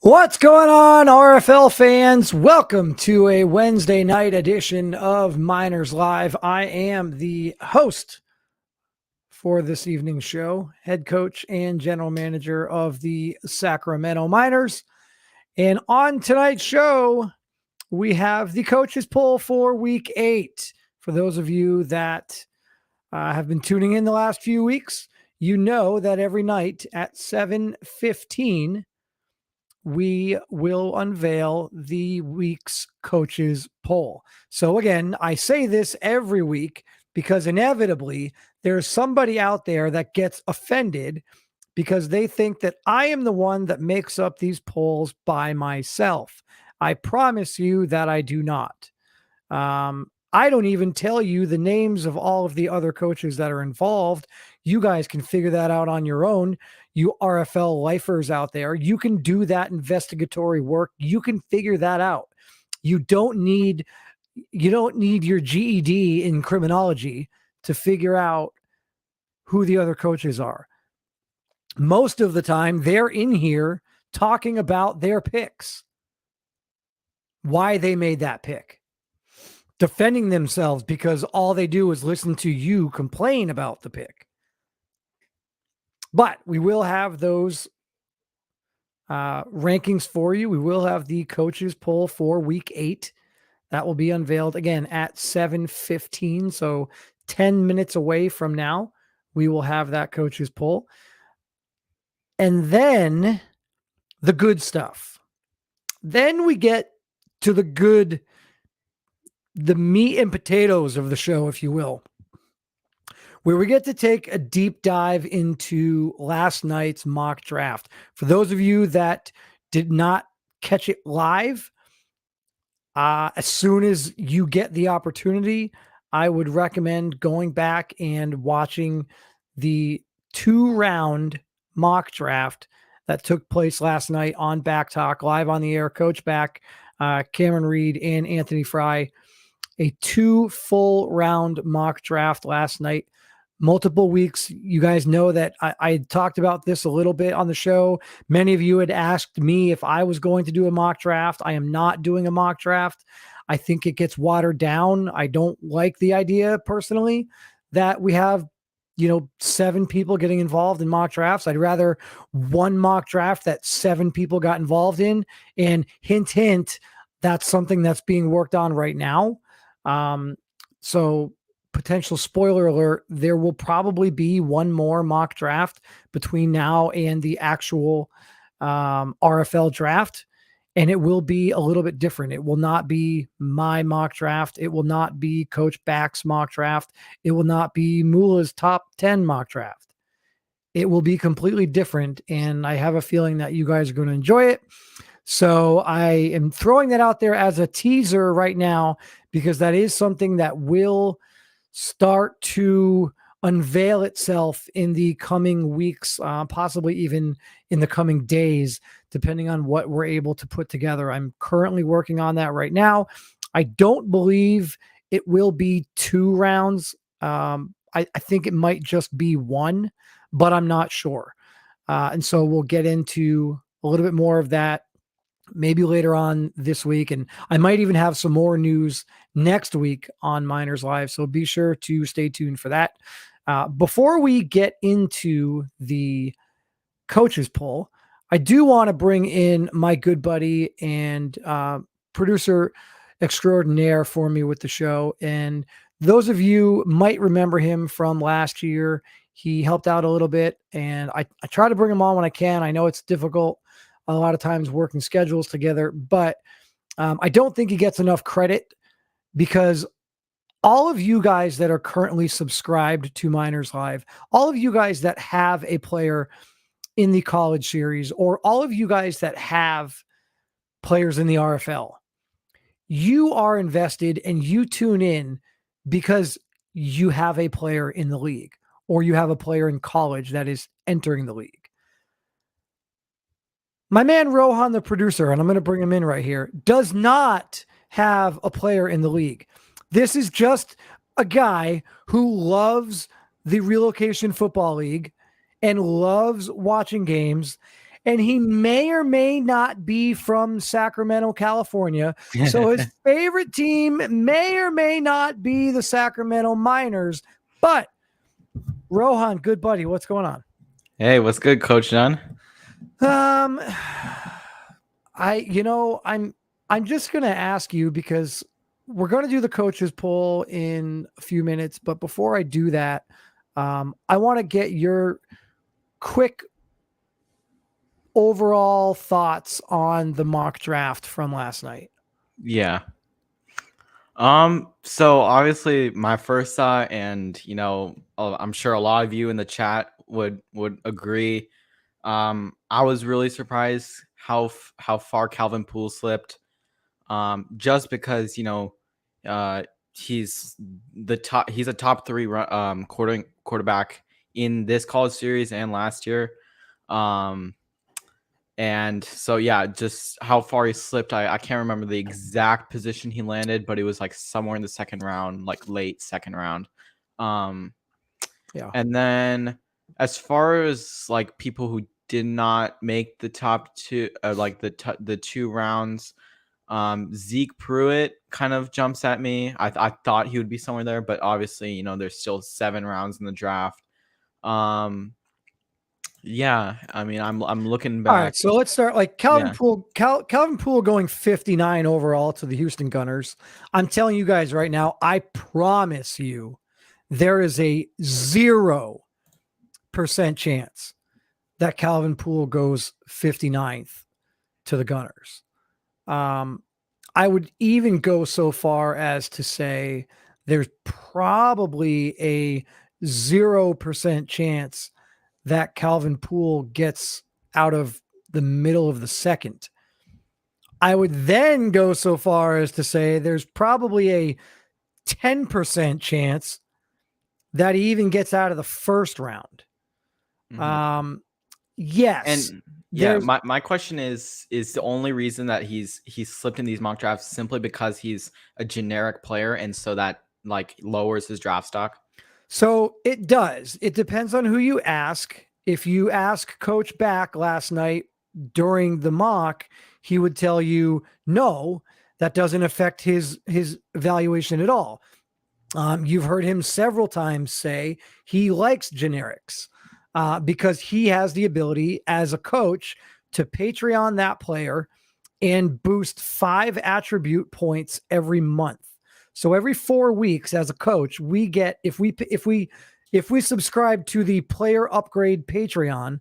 What's going on, RFL fans? Welcome to a Wednesday night edition of Miners Live. I am the host for this evening's show, head coach and general manager of the Sacramento Miners. And on tonight's show, we have the coaches poll for week 8. For those of you that have been tuning in the last few weeks, you know that every night at 7:15 we will unveil the week's coaches poll. So again, I say this every week because inevitably there's somebody out there that gets offended because they think that I am the one that makes up these polls by myself. I promise you that I do not. I don't even tell you the names of all of the other coaches that are involved. You guys can figure that out on your own. You RFL lifers out there, you can do that investigatory work. You can figure that out. You don't need your GED in criminology to figure out who the other coaches are. Most of the time, they're in here talking about their picks, why they made that pick, defending themselves because all they do is listen to you complain about the pick. But we will have those rankings for you. We will have the coaches poll for week 8. That will be unveiled again at 7:15. So 10 minutes away from now, we will have that coaches poll. And then the good stuff. Then we get to the meat and potatoes of the show, if you will, where we get to take a deep dive into last night's mock draft. For those of you that did not catch it live, as soon as you get the opportunity, I would recommend going back and watching the 2-round mock draft that took place last night on Back Talk, live on the air. Coach Back, Cameron Reed, and Anthony Fry. A 2 full round mock draft last night. Multiple weeks. You guys know that I talked about this a little bit on the show. Many of you had asked me if I was going to do a mock draft. I am not doing a mock draft. I think it gets watered down. I don't like the idea personally that we have, 7 people getting involved in mock drafts. I'd rather one mock draft that 7 people got involved in. And hint, hint, that's something that's being worked on right now. So potential spoiler alert, there will probably be one more mock draft between now and the actual RFL draft. And it will be a little bit different. It will not be my mock draft. It will not be Coach Back's mock draft. It will not be Mula's top 10 mock draft. It will be completely different. And I have a feeling that you guys are going to enjoy it. So I am throwing that out there as a teaser right now, because that is something that will start to unveil itself in the coming weeks, possibly even in the coming days, depending on what we're able to put together. I'm currently working on that right now. I don't believe it will be 2 rounds. I think it might just be 1, but I'm not sure. And so we'll get into a little bit more of that maybe later on this week. And I might even have some more news next week on Miners Live. So be sure to stay tuned for that. Before we get into the coaches poll, I do want to bring in my good buddy and producer extraordinaire for me with the show. And those of you might remember him from last year. He helped out a little bit, and I try to bring him on when I can. I know it's difficult a lot of times working schedules together, but I don't think he gets enough credit, because all of you guys that are currently subscribed to Miners Live, all of you guys that have a player in the college series, or all of you guys that have players in the RFL, you are invested and you tune in because you have a player in the league, or you have a player in college that is entering the league. My man Rohan, the producer, and I'm going to bring him in right here, does not have a player in the league. This is just a guy who loves the Relocation Football League and loves watching games and he may or may not be from Sacramento, California. So his favorite team may or may not be the Sacramento Miners. But Rohan, good buddy, what's going on? Hey, what's good, Coach John? I'm just gonna ask you because we're gonna do the coaches poll in a few minutes, but before I do that, I want to get your quick overall thoughts on the mock draft from last night. Yeah. So obviously my first thought, and I'm sure a lot of you in the chat would agree. I was really surprised how far Calvin Poole slipped. Just because he's a top 3 quarterback in this college series and last year. And so, yeah, just how far he slipped. I can't remember the exact position he landed, but it was like somewhere in the second round, like late second round. Yeah. And then as far as like people who did not make the top 2, like the 2 rounds, Zeke Pruitt kind of jumps at me. I thought he would be somewhere there, but obviously, there's still 7 rounds in the draft. Yeah, I mean, I'm looking back. All right, so let's start like Calvin Poole. Calvin Poole going 59 overall to the Houston Gunners. I'm telling you guys right now, I promise you, there is a 0% chance that Calvin Poole goes 59th to the Gunners. I would even go so far as to say there's probably a 0% chance that Calvin Poole gets out of the middle of the second. I would then go so far as to say there's probably a 10% chance that he even gets out of the first round. Mm-hmm. Yes. And yeah, my question is the only reason that he's slipped in these mock drafts simply because he's a generic player, and so that like lowers his draft stock? So it does. It depends on who you ask. If you ask Coach Back last night during the mock, he would tell you, no, that doesn't affect his evaluation at all. You've heard him several times say he likes generics because he has the ability as a coach to Patreon that player and boost 5 attribute points every month. So every 4 weeks as a coach, we get, if we subscribe to the player upgrade Patreon,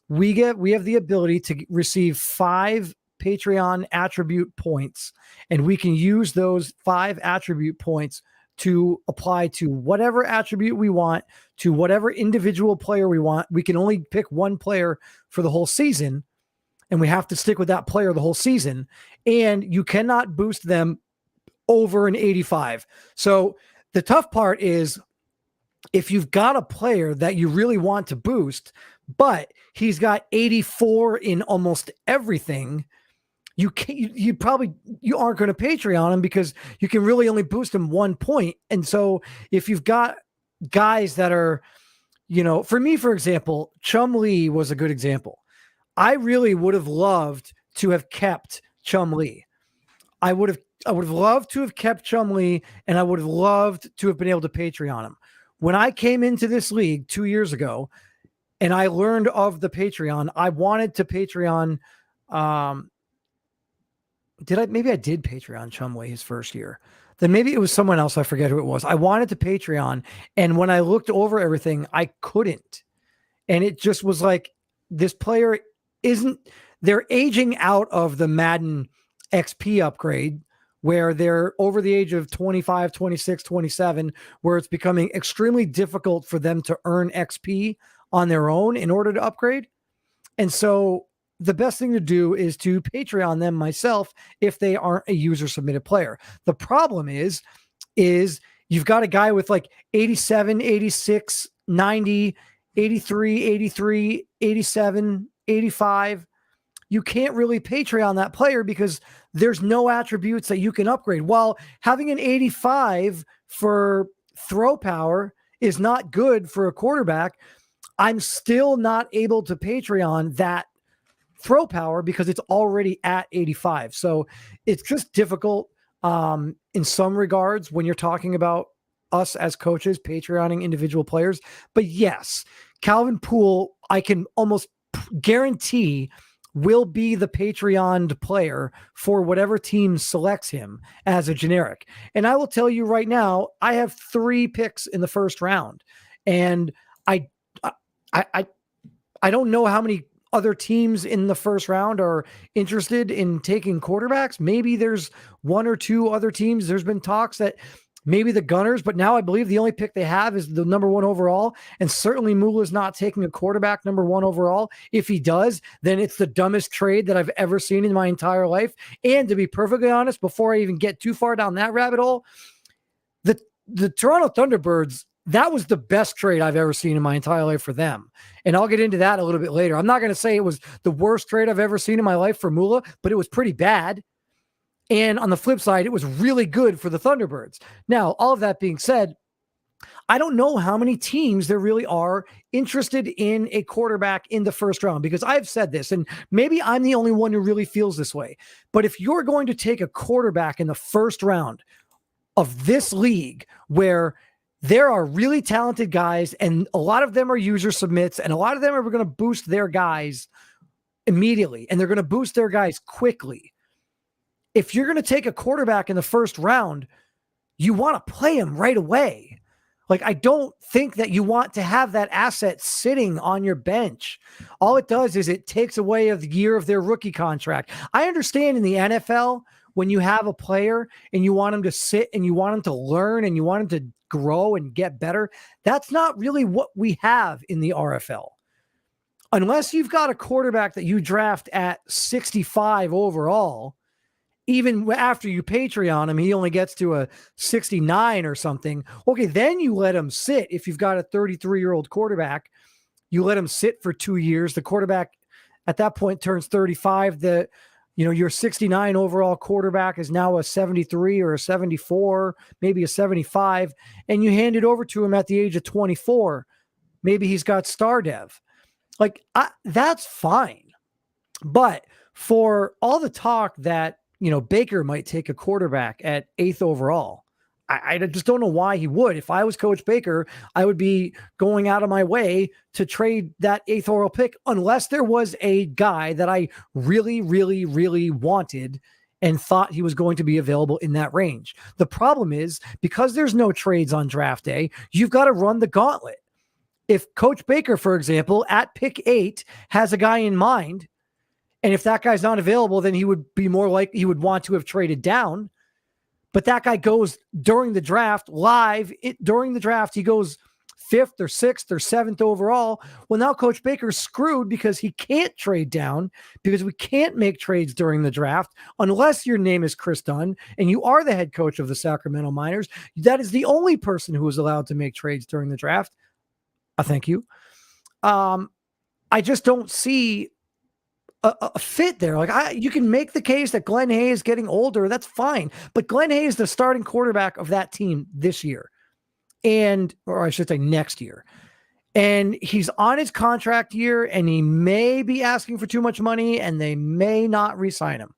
we have the ability to receive 5 Patreon attribute points, and we can use those 5 attribute points to apply to whatever attribute we want, to whatever individual player we want. We can only pick one player for the whole season, and we have to stick with that player the whole season. And you cannot boost them over an 85. So the tough part is if you've got a player that you really want to boost, but he's got 84 in almost everything, you aren't going to Patreon him because you can really only boost him 1 point. And so if you've got guys that are, for me, for example, Chumlee was a good example. I really would have loved to have kept Chumlee. I would have loved to have kept Chumlee, and I would have loved to have been able to Patreon him. When I came into this league 2 years ago and I learned of the Patreon, I wanted to Patreon. Maybe I did Patreon Chumlee his first year. Then maybe it was someone else. I forget who it was. I wanted to Patreon. And when I looked over everything, I couldn't. And it just was like, this player they're aging out of the Madden XP upgrade where they're over the age of 25, 26, 27, where it's becoming extremely difficult for them to earn XP on their own in order to upgrade. And so the best thing to do is to Patreon them myself if they aren't a user submitted player. The problem is you've got a guy with like 87, 86, 90, 83, 83, 87, 85. You can't really Patreon that player because there's no attributes that you can upgrade. While having an 85 for throw power is not good for a quarterback, I'm still not able to Patreon that throw power because it's already at 85. So it's just difficult in some regards when you're talking about us as coaches Patreoning individual players. But yes, Calvin Poole, I can almost guarantee will be the Patreon player for whatever team selects him as a generic. And I will tell you right now, I have 3 picks in the first round, and I don't know how many other teams in the first round are interested in taking quarterbacks. Maybe there's 1 or 2 other teams. There's been talks that maybe the Gunners, but now I believe the only pick they have is the number 1 overall. And certainly Mula's not taking a quarterback number 1 overall. If he does, then it's the dumbest trade that I've ever seen in my entire life. And to be perfectly honest, before I even get too far down that rabbit hole, the Toronto Thunderbirds, that was the best trade I've ever seen in my entire life for them. And I'll get into that a little bit later. I'm not going to say it was the worst trade I've ever seen in my life for Mula, but it was pretty bad. And on the flip side, it was really good for the Thunderbirds. Now, all of that being said, I don't know how many teams there really are interested in a quarterback in the first round, because I've said this, and maybe I'm the only one who really feels this way. But if you're going to take a quarterback in the first round of this league where there are really talented guys and a lot of them are user submits and a lot of them are going to boost their guys immediately and they're going to boost their guys quickly. If you're going to take a quarterback in the first round, you want to play him right away. Like, I don't think that you want to have that asset sitting on your bench. All it does is it takes away a year of their rookie contract. I understand in the NFL, when you have a player and you want him to sit and you want him to learn and you want him to grow and get better, that's not really what we have in the RFL. Unless you've got a quarterback that you draft at 65 overall, even after you Patreon him, he only gets to a 69 or something. Okay, then you let him sit. If you've got a 33-year-old quarterback, you let him sit for 2 years. The quarterback at that point turns 35. Your 69 overall quarterback is now a 73 or a 74, maybe a 75, and you hand it over to him at the age of 24. Maybe he's got star dev. That's fine. But for all the talk that, Baker might take a quarterback at 8th overall, I just don't know why he would. If I was Coach Baker, I would be going out of my way to trade that 8th overall pick unless there was a guy that I really, really, really wanted and thought he was going to be available in that range. The problem is, because there's no trades on draft day, you've got to run the gauntlet. If Coach Baker, for example, at pick 8 has a guy in mind, and if that guy's not available, then he would be more like he would want to have traded down. But that guy goes during the draft during the draft, he goes 5th or 6th or 7th overall. Well, now Coach Baker's screwed because he can't trade down, because we can't make trades during the draft unless your name is Chris Dunn and you are the head coach of the Sacramento Miners. That is the only person who is allowed to make trades during the draft. Thank you. I just don't see a fit there. You can make the case that Glenn Hay is getting older. That's fine. But Glenn Hay is the starting quarterback of that team this year. Or I should say next year. And he's on his contract year and he may be asking for too much money and they may not re-sign him.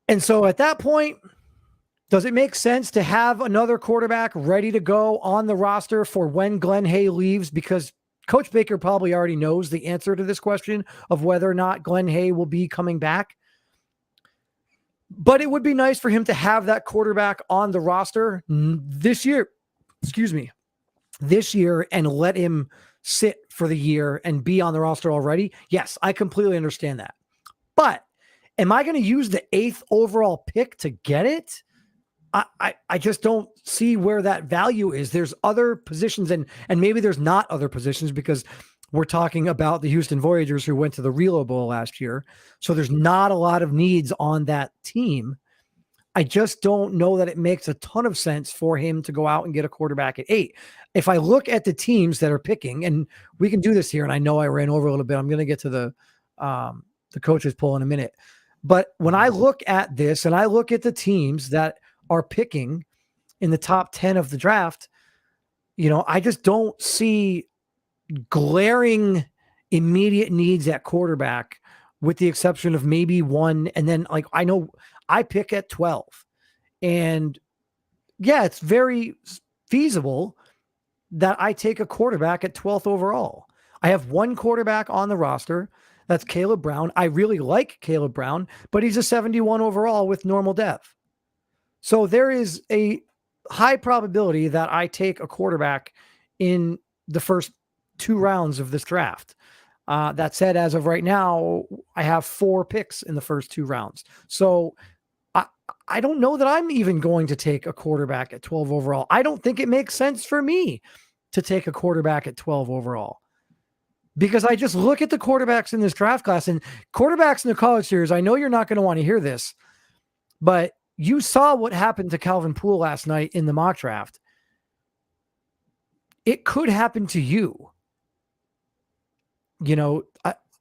And so at that point, does it make sense to have another quarterback ready to go on the roster for when Glenn Hay leaves? Because Coach Baker probably already knows the answer to this question of whether or not Glenn Hay will be coming back. But it would be nice for him to have that quarterback on the roster this year, and let him sit for the year and be on the roster already. Yes, I completely understand that. But am I going to use the 8th overall pick to get it? I just don't see where that value is. There's other positions, and maybe there's not other positions because we're talking about the Houston Voyagers who went to the Relo Bowl last year. So there's not a lot of needs on that team. I just don't know that it makes a ton of sense for him to go out and get a quarterback at 8. If I look at the teams that are picking, and we can do this here, and I know I ran over a little bit. I'm going to get to the coaches poll in a minute. But when I look at this and I look at the teams that are picking in the top 10 of the draft, I just don't see glaring immediate needs at quarterback, with the exception of maybe one. And then, like, I know I pick at 12. And yeah, it's very feasible that I take a quarterback at 12th overall. I have one quarterback on the roster. That's Caleb Brown. I really like Caleb Brown, but he's a 71 overall with normal depth. So there is a high probability that I take a quarterback in the first 2 rounds of this draft. That said, as of right now, I have 4 picks in the first 2 rounds. So I don't know that I'm even going to take a quarterback at 12 overall. I don't think it makes sense for me to take a quarterback at 12 overall, because I just look at the quarterbacks in this draft class, and quarterbacks in the college series. I know you're not going to want to hear this, but you saw what happened to Calvin Poole last night in the mock draft. It could happen to you. You know,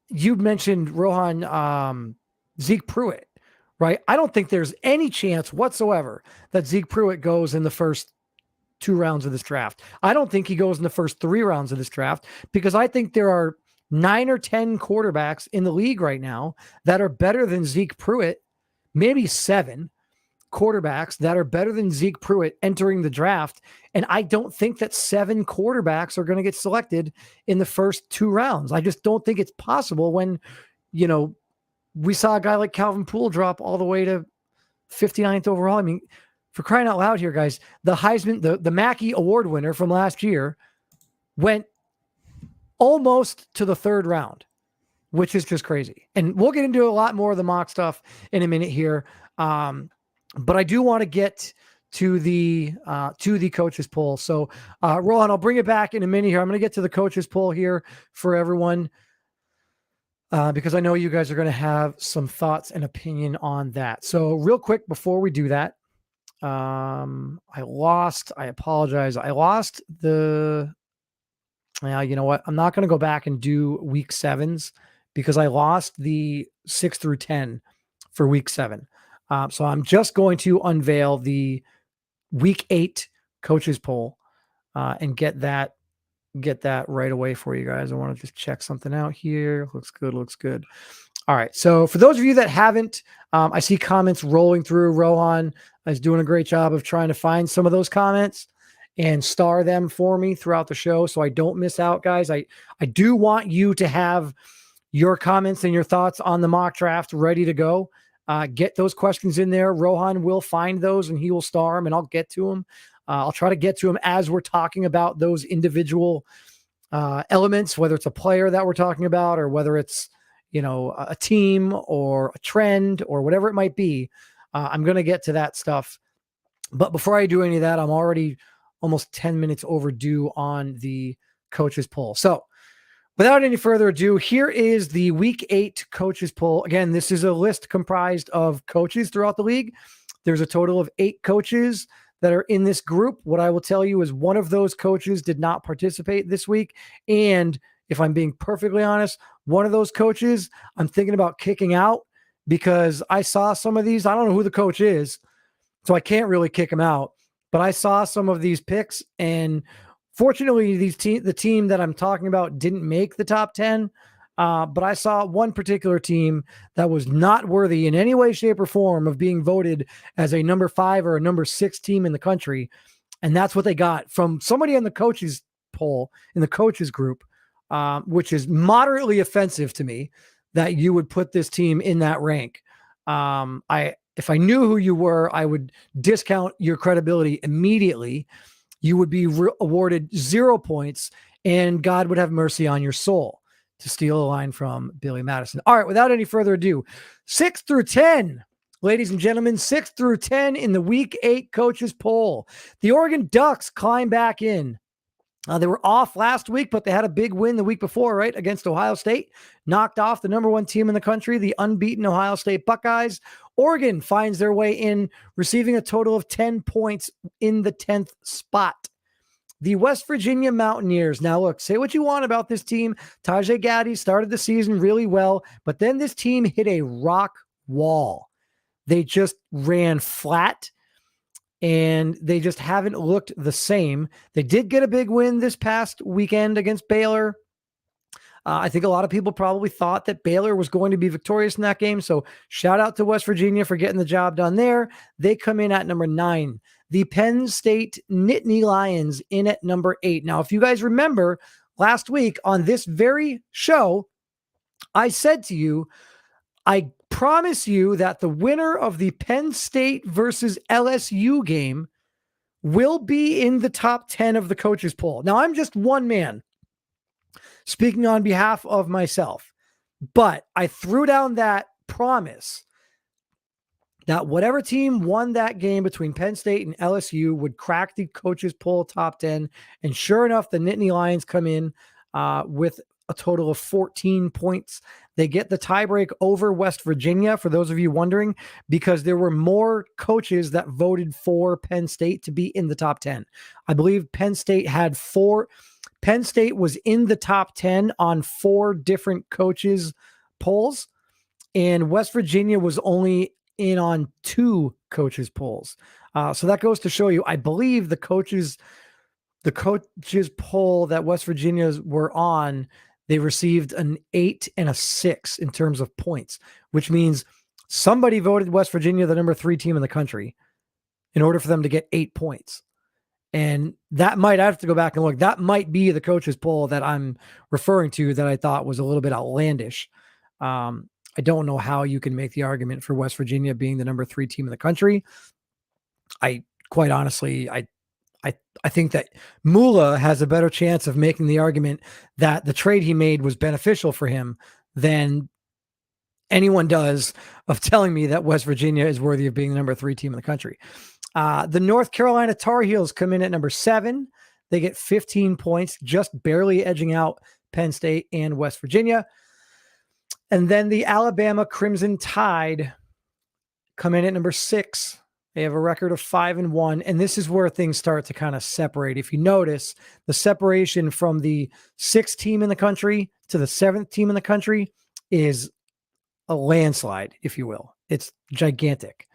you mentioned Rohan, Zeke Pruitt, right? I don't think there's any chance whatsoever that Zeke Pruitt goes in the first 2 rounds of this draft. I don't think he goes in the first 3 rounds of this draft, because I think there are 9 or 10 quarterbacks in the league right now that are better than Zeke Pruitt, maybe 7 quarterbacks that are better than Zeke Pruitt entering the draft. And I don't think that 7 quarterbacks are going to get selected in the first 2 rounds. I just don't think it's possible when, you know, we saw a guy like Calvin Poole drop all the way to 59th overall. I mean, for crying out loud here, guys, the Heisman, the Mackey Award winner from last year went almost to the 3rd round, which is just crazy. And we'll get into a lot more of the mock stuff in a minute here. But I do want to get to the coaches poll. So, Rohan, I'll bring it back in a minute here. I'm going to get to the coaches poll here for everyone, because I know you guys are going to have some thoughts and opinion on that. So real quick, before we do that, I apologize. I lost the, you know what? I'm not going to go back and do week 7s, because I lost the 6 through 10 for week 7. So I'm just going to unveil the week 8 coaches poll, and get that right away for you guys. I want to just check something out here. Looks good. All right. So for those of you that haven't, I see comments rolling through. Rohan is doing a great job of trying to find some of those comments and star them for me throughout the show, so I don't miss out, guys. I do want you to have your comments and your thoughts on the mock draft ready to go. Get those questions in there. Rohan will find those and he will star them, and I'll get to them. I'll try to get to them as we're talking about those individual elements, whether it's a player that we're talking about, or whether it's, you know, a team or a trend or whatever it might be. I'm going to get to that stuff. But before I do any of that, I'm already almost 10 minutes overdue on the coaches poll. So without any further ado, here is the week 8 coaches poll. Again, this is a list comprised of coaches throughout the league. There's a total of 8 coaches that are in this group. What I will tell you is one of those coaches did not participate this week. And if I'm being perfectly honest, one of those coaches I'm thinking about kicking out, because I saw some of these. I don't know who the coach is, so I can't really kick him out. But I saw some of these picks, and fortunately, the team that I'm talking about didn't make the top 10. But I saw one particular team that was not worthy in any way, shape, or form of being voted as a number 5 or a number 6 team in the country. And that's what they got from somebody in the coaches poll, in the coaches group, which is moderately offensive to me that you would put this team in that rank. If I knew who you were, I would discount your credibility immediately. You would be awarded 0 points, and God would have mercy on your soul, to steal a line from Billy Madison. All right, without any further ado, 6 through 10, ladies and gentlemen, 6 through 10 in the week 8 coaches poll. The Oregon Ducks climb back in. They were off last week, but they had a big win the week before, right, against Ohio State. Knocked off the number 1 team in the country, the unbeaten Ohio State Buckeyes. Oregon finds their way in, receiving a total of 10 points in the 10th spot. The West Virginia Mountaineers. Now, look, say what you want about this team. Tajay Gaddy started the season really well, but then this team hit a rock wall. They just ran flat, and they just haven't looked the same. They did get a big win this past weekend against Baylor. I think a lot of people probably thought that Baylor was going to be victorious in that game. So shout out to West Virginia for getting the job done there. They come in at number 9. The Penn State Nittany Lions in at number 8. Now, if you guys remember last week on this very show, I said to you, I promise you that the winner of the Penn State versus LSU game will be in the top 10 of the coaches poll. Now, I'm just one man speaking on behalf of myself, but I threw down that promise that whatever team won that game between Penn State and LSU would crack the coaches poll top 10. And sure enough, the Nittany Lions come in with a total of 14 points. They get the tiebreak over West Virginia, for those of you wondering, because there were more coaches that voted for Penn State to be in the top 10. I believe Penn State had 4. Penn State was in the top 10 on 4 different coaches polls, and West Virginia was only in on 2 coaches polls. So that goes to show you, I believe the coaches poll that West Virginia's were on, they received an 8 and a 6 in terms of points, which means somebody voted West Virginia the number 3 team in the country in order for them to get 8 points. And that might, I have to go back and look, that might be the coaches poll that I'm referring to that I thought was a little bit outlandish. I don't know how you can make the argument for West Virginia being the number 3 team in the country. I quite honestly, I think that Mula has a better chance of making the argument that the trade he made was beneficial for him than anyone does of telling me that West Virginia is worthy of being the number 3 team in the country. The North Carolina Tar Heels come in at number 7. They get 15 points, just barely edging out Penn State and West Virginia. And then the Alabama Crimson Tide come in at number 6. They have a record of 5-1. And this is where things start to kind of separate. If you notice, the separation from the 6th team in the country to the 7th team in the country is a landslide, if you will. It's gigantic.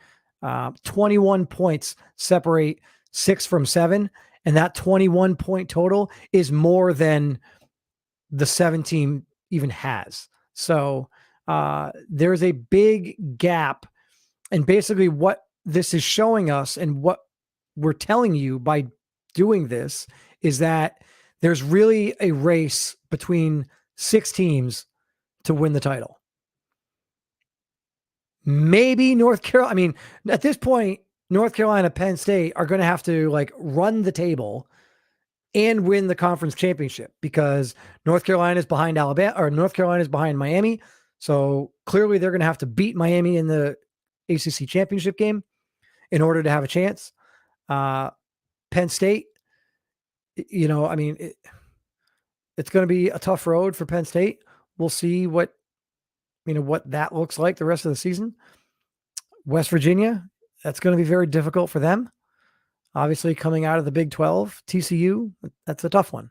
21 points separate 6 from 7. And that 21 point total is more than the 7 team even has. So there's a big gap. And basically what this is showing us and what we're telling you by doing this is that there's really a race between 6 teams to win the title. Maybe North Carolina, I mean, at this point, North Carolina, Penn State are going to have to like run the table and win the conference championship because North Carolina is behind Alabama, or North Carolina is behind Miami. So clearly they're going to have to beat Miami in the ACC championship game in order to have a chance. Penn State, you know, I mean, it's going to be a tough road for Penn State. We'll see what that looks like the rest of the season. West Virginia, that's going to be very difficult for them. Obviously, coming out of the Big 12, TCU, that's a tough one.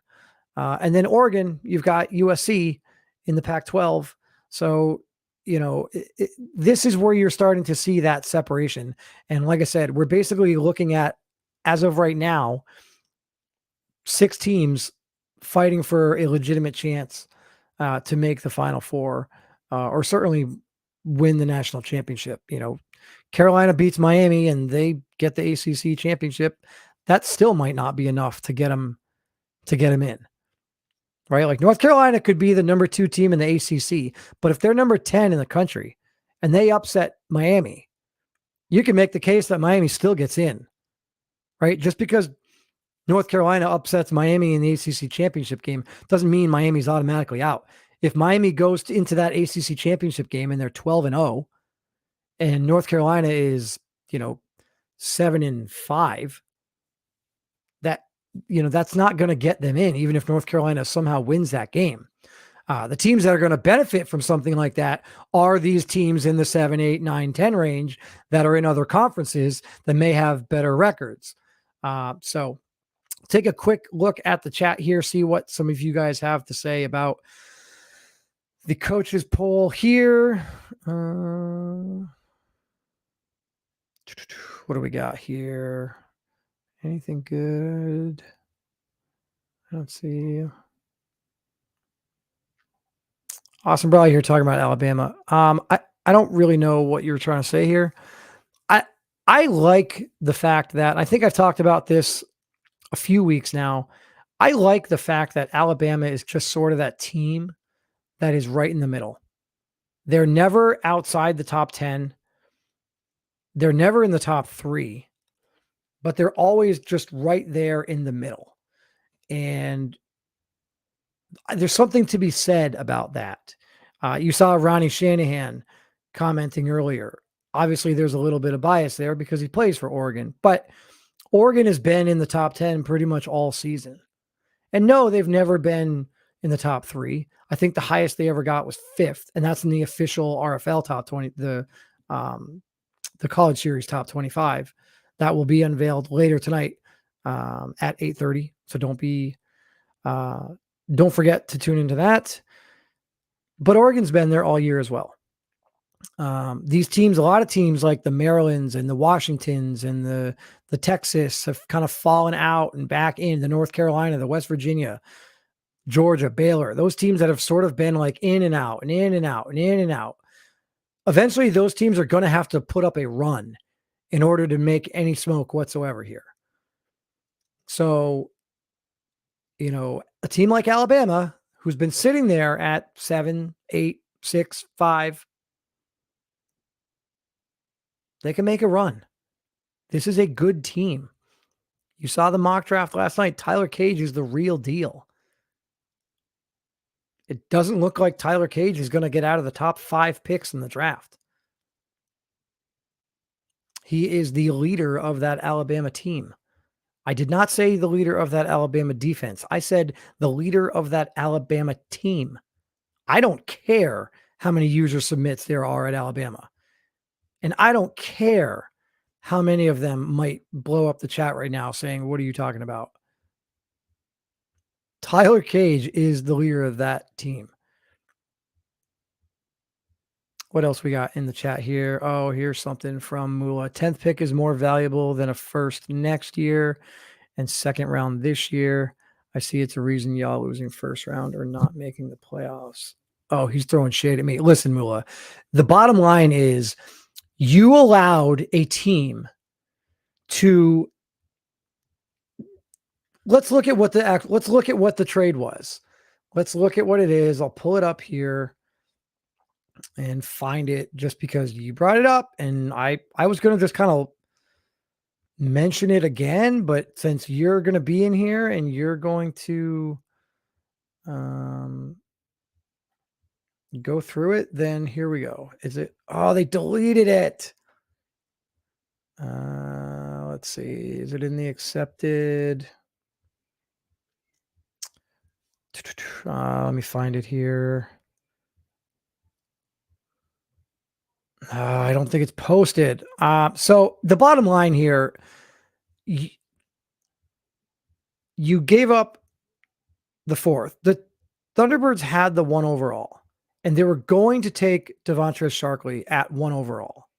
And then Oregon, you've got USC in the Pac-12. So, you know, this is where you're starting to see that separation. And like I said, we're basically looking at, as of right now, 6 teams fighting for a legitimate chance to make the Final Four or certainly win the national championship. You know, Carolina beats Miami and they get the ACC championship. That still might not be enough to get them in. Right? Like North Carolina could be the number 2 team in the ACC, but if they're number 10 in the country and they upset Miami, you can make the case that Miami still gets in, right? Just because North Carolina upsets Miami in the ACC championship game doesn't mean Miami's automatically out. If Miami goes into that ACC championship game and they're 12-0 and North Carolina is, 7-5, that's not going to get them in, even if North Carolina somehow wins that game. The teams that are going to benefit from something like that are these teams in the 7, 8, 9, 10 range that are in other conferences that may have better records. So take a quick look at the chat here, see what some of you guys have to say about the coaches poll here. What do we got here? Anything good? I don't see. Austin Brawley here talking about Alabama. I don't really know what you're trying to say here. I like the fact that I think I've talked about this a few weeks now. I like the fact that Alabama is just sort of that team that is right in the middle. They're never outside the top 10. They're never in the top 3, but they're always just right there in the middle. And there's something to be said about that. You saw Ronnie Shanahan commenting earlier. Obviously, there's a little bit of bias there because he plays for Oregon, but Oregon has been in the top 10 pretty much all season. And no, they've never been in the top 3. I think the highest they ever got was 5th, and that's in the official RFL top 20, the College Series top 25. That will be unveiled later tonight at 8:30. So don't forget to tune into that. But Oregon's been there all year as well. These teams, a lot of teams like the Marylands and the Washingtons and the Texas have kind of fallen out and back in. The North Carolina, the West Virginia, Georgia, Baylor, those teams that have sort of been like in and out and in and out and in and out. Eventually, those teams are going to have to put up a run in order to make any smoke whatsoever here. So, a team like Alabama, who's been sitting there at 7, 8, 6, 5, they can make a run. This is a good team. You saw the mock draft last night. Tyler Cage is the real deal. It doesn't look like Tyler Cage is going to get out of the top 5 picks in the draft. He is the leader of that Alabama team. I did not say the leader of that Alabama defense. I said the leader of that Alabama team. I don't care how many user submits there are at Alabama. And I don't care how many of them might blow up the chat right now saying, what are you talking about? Tyler Cage is the leader of that team. What else we got in the chat here? Oh, here's something from Mula. 10th pick is more valuable than a first next year and second round this year. I see it's a reason y'all losing first round or not making the playoffs. Oh, he's throwing shade at me. Listen, Mula, the bottom line is you allowed a team to let's look at what the trade was. Let's look at what it is. I'll pull it up here and find it just because you brought it up. And I was going to just kind of mention it again, but since you're going to be in here and you're going to go through it, then here we go. Is it? Oh, they deleted it. Let's see. Is it in the accepted? Let me find it here. I don't think it's posted. So the bottom line here, you gave up the 4th. The Thunderbirds had the 1 overall, and they were going to take Devontrez Sharkley at 1 overall.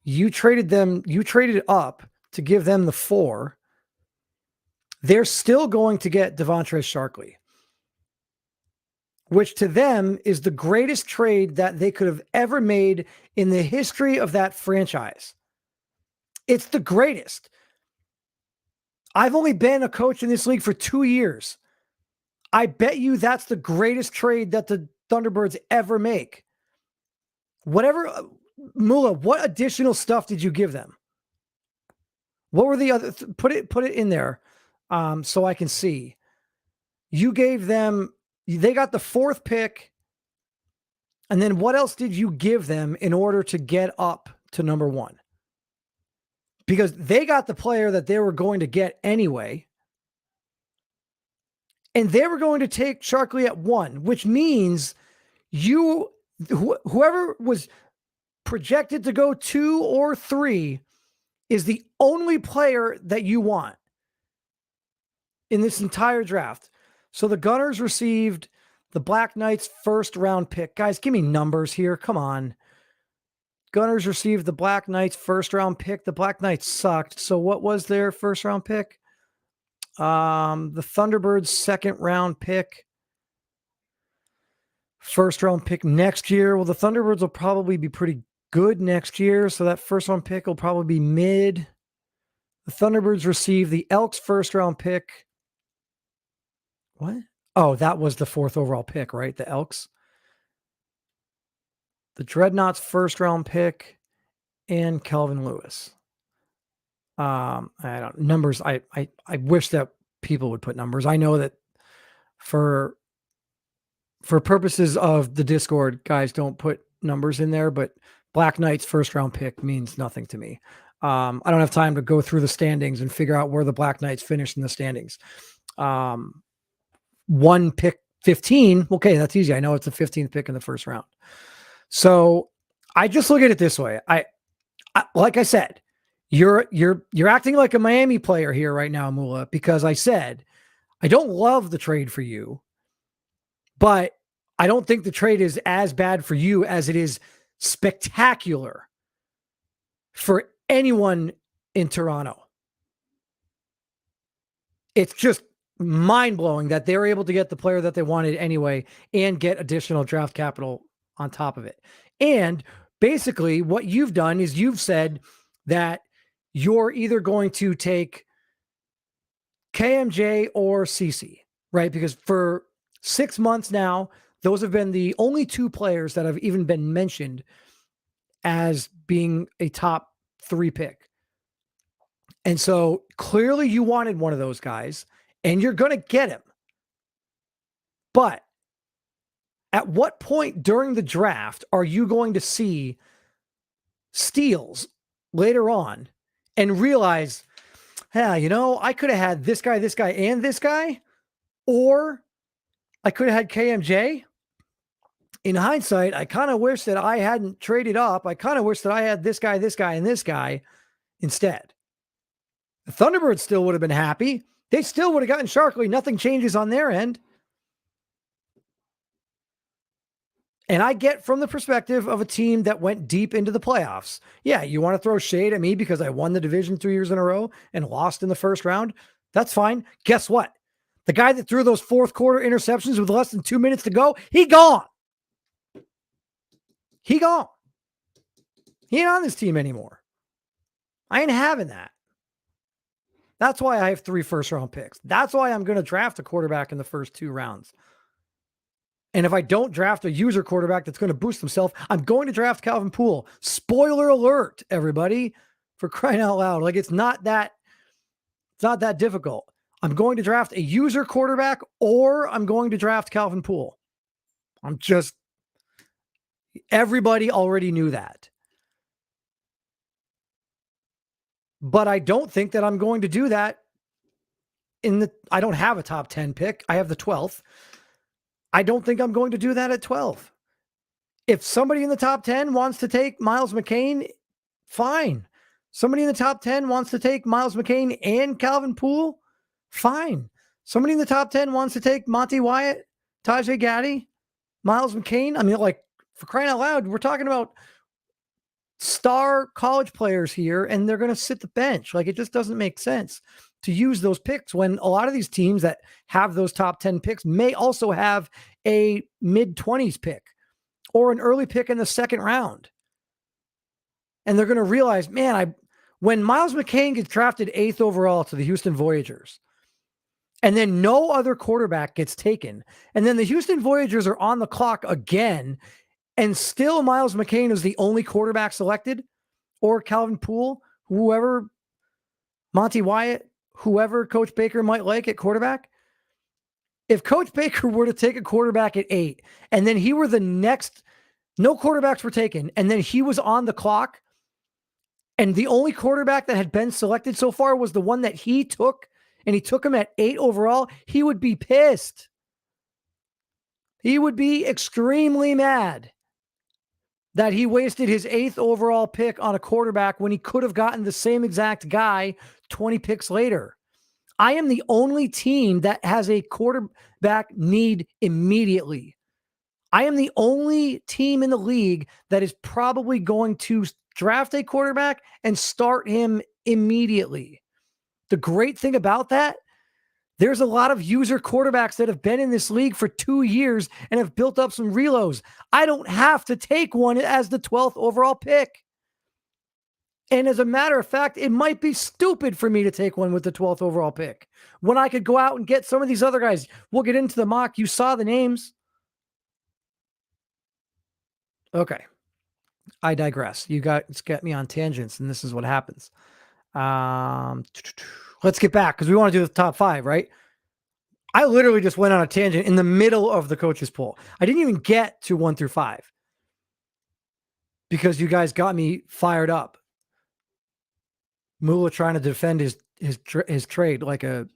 You traded it up to give them the 4. They're still going to get Devontrez Sharkley, which to them is the greatest trade that they could have ever made in the history of that franchise. It's the greatest. I've only been a coach in this league for 2 years. I bet you that's the greatest trade that the Thunderbirds ever make. Whatever, Mula, what additional stuff did you give them? What were the other? Put it in there, so I can see. You gave them. They got the 4th pick, and then what else did you give them in order to get up to number 1? Because they got the player that they were going to get anyway. And they were going to take Sharkley at 1, which means whoever was projected to go 2 or 3 is the only player that you want in this entire draft. So the Gunners received the Black Knights' 1st round pick. Guys, give me numbers here. Come on. Gunners received the Black Knights' 1st round pick. The Black Knights sucked. So what was their 1st round pick? The Thunderbirds' 2nd round pick. first round pick next year. Well, the Thunderbirds will probably be pretty good next year, so that first round pick will probably be mid. The Thunderbirds receive the Elks first round pick. What? Oh, that was the 4th overall pick, right? The Elks. The Dreadnoughts first round pick and Kelvin Lewis. I don't numbers. I wish that people would put numbers. I know that for purposes of the Discord, guys don't put numbers in there, but Black Knight's first round pick means nothing to me. I don't have time to go through the standings and figure out where the Black Knights finished in the standings. 1 pick 15. Okay, that's easy. I know it's the 15th pick in the first round. So I just look at it this way. I like I said, you're acting like a Miami player here right now, Mula, because I said I don't love the trade for you, but I don't think the trade is as bad for you as it is spectacular for anyone in Toronto. It's just mind-blowing that they're able to get the player that they wanted anyway and get additional draft capital on top of it. And basically what you've done is you've said that you're either going to take KMJ or CC, right? Because for 6 months now, those have been the only 2 players that have even been mentioned as being a top 3 pick. And so clearly you wanted one of those guys and you're going to get him. But at what point during the draft are you going to see steals later on and realize, yeah, I could have had this guy, and this guy, or I could have had KMJ. In hindsight, I kind of wish that I hadn't traded up. I kind of wish that I had this guy, and this guy instead. The Thunderbirds still would have been happy. They still would have gotten Sharkley. Nothing changes on their end. And I get from the perspective of a team that went deep into the playoffs. Yeah, you want to throw shade at me because I won the division 2 years in a row and lost in the first round? That's fine. Guess what? The guy that threw those fourth quarter interceptions with less than 2 minutes to go, he gone. He gone. He ain't on this team anymore. I ain't having that. That's why I have 3 first-round picks. That's why I'm going to draft a quarterback in the first 2 rounds. And if I don't draft a user quarterback that's going to boost himself, I'm going to draft Calvin Poole. Spoiler alert, everybody, for crying out loud. Like it's not that difficult. I'm going to draft a user quarterback or I'm going to draft Calvin Poole. Everybody already knew that. But I don't think that I'm going to do that I don't have a top 10 pick. I have the 12th. I don't think I'm going to do that at 12. If somebody in the top 10 wants to take Miles McCain, fine. Somebody in the top 10 wants to take Miles McCain and Calvin Poole, fine. Somebody in the top 10 wants to take Monty Wyatt, Tajay Gaddy, Miles McCain. I mean, like, for crying out loud, we're talking about star college players here, and they're going to sit the bench. Like, it just doesn't make sense to use those picks when a lot of these teams that have those top 10 picks may also have a mid-20s pick or an early pick in the second round. And they're going to realize, man, when Miles McCain gets drafted 8th overall to the Houston Voyagers, and then no other quarterback gets taken, and then the Houston Voyagers are on the clock again, and still Miles McCain is the only quarterback selected, or Calvin Poole, whoever, Monty Wyatt, whoever Coach Baker might like at quarterback. If Coach Baker were to take a quarterback at 8, and then he were the next, no quarterbacks were taken, and then he was on the clock, and the only quarterback that had been selected so far was the one that he took, and he took him at 8 overall, he would be pissed. He would be extremely mad that he wasted his 8th overall pick on a quarterback when he could have gotten the same exact guy 20 picks later. I am the only team that has a quarterback need immediately. I am the only team in the league that is probably going to draft a quarterback and start him immediately. The great thing about that There's a lot of user quarterbacks that have been in this league for 2 years and have built up some reloads. I don't have to take one as the 12th overall pick. And as a matter of fact, it might be stupid for me to take one with the 12th overall pick when I could go out and get some of these other guys. We'll get into the mock. You saw the names. Okay. I digress. You guys get me on tangents, and this is what happens. Let's get back because we want to do the top 5, right? I literally just went on a tangent in the middle of the coaches poll. I didn't even get to 1 through 5 because you guys got me fired up. Mula trying to defend his trade like a.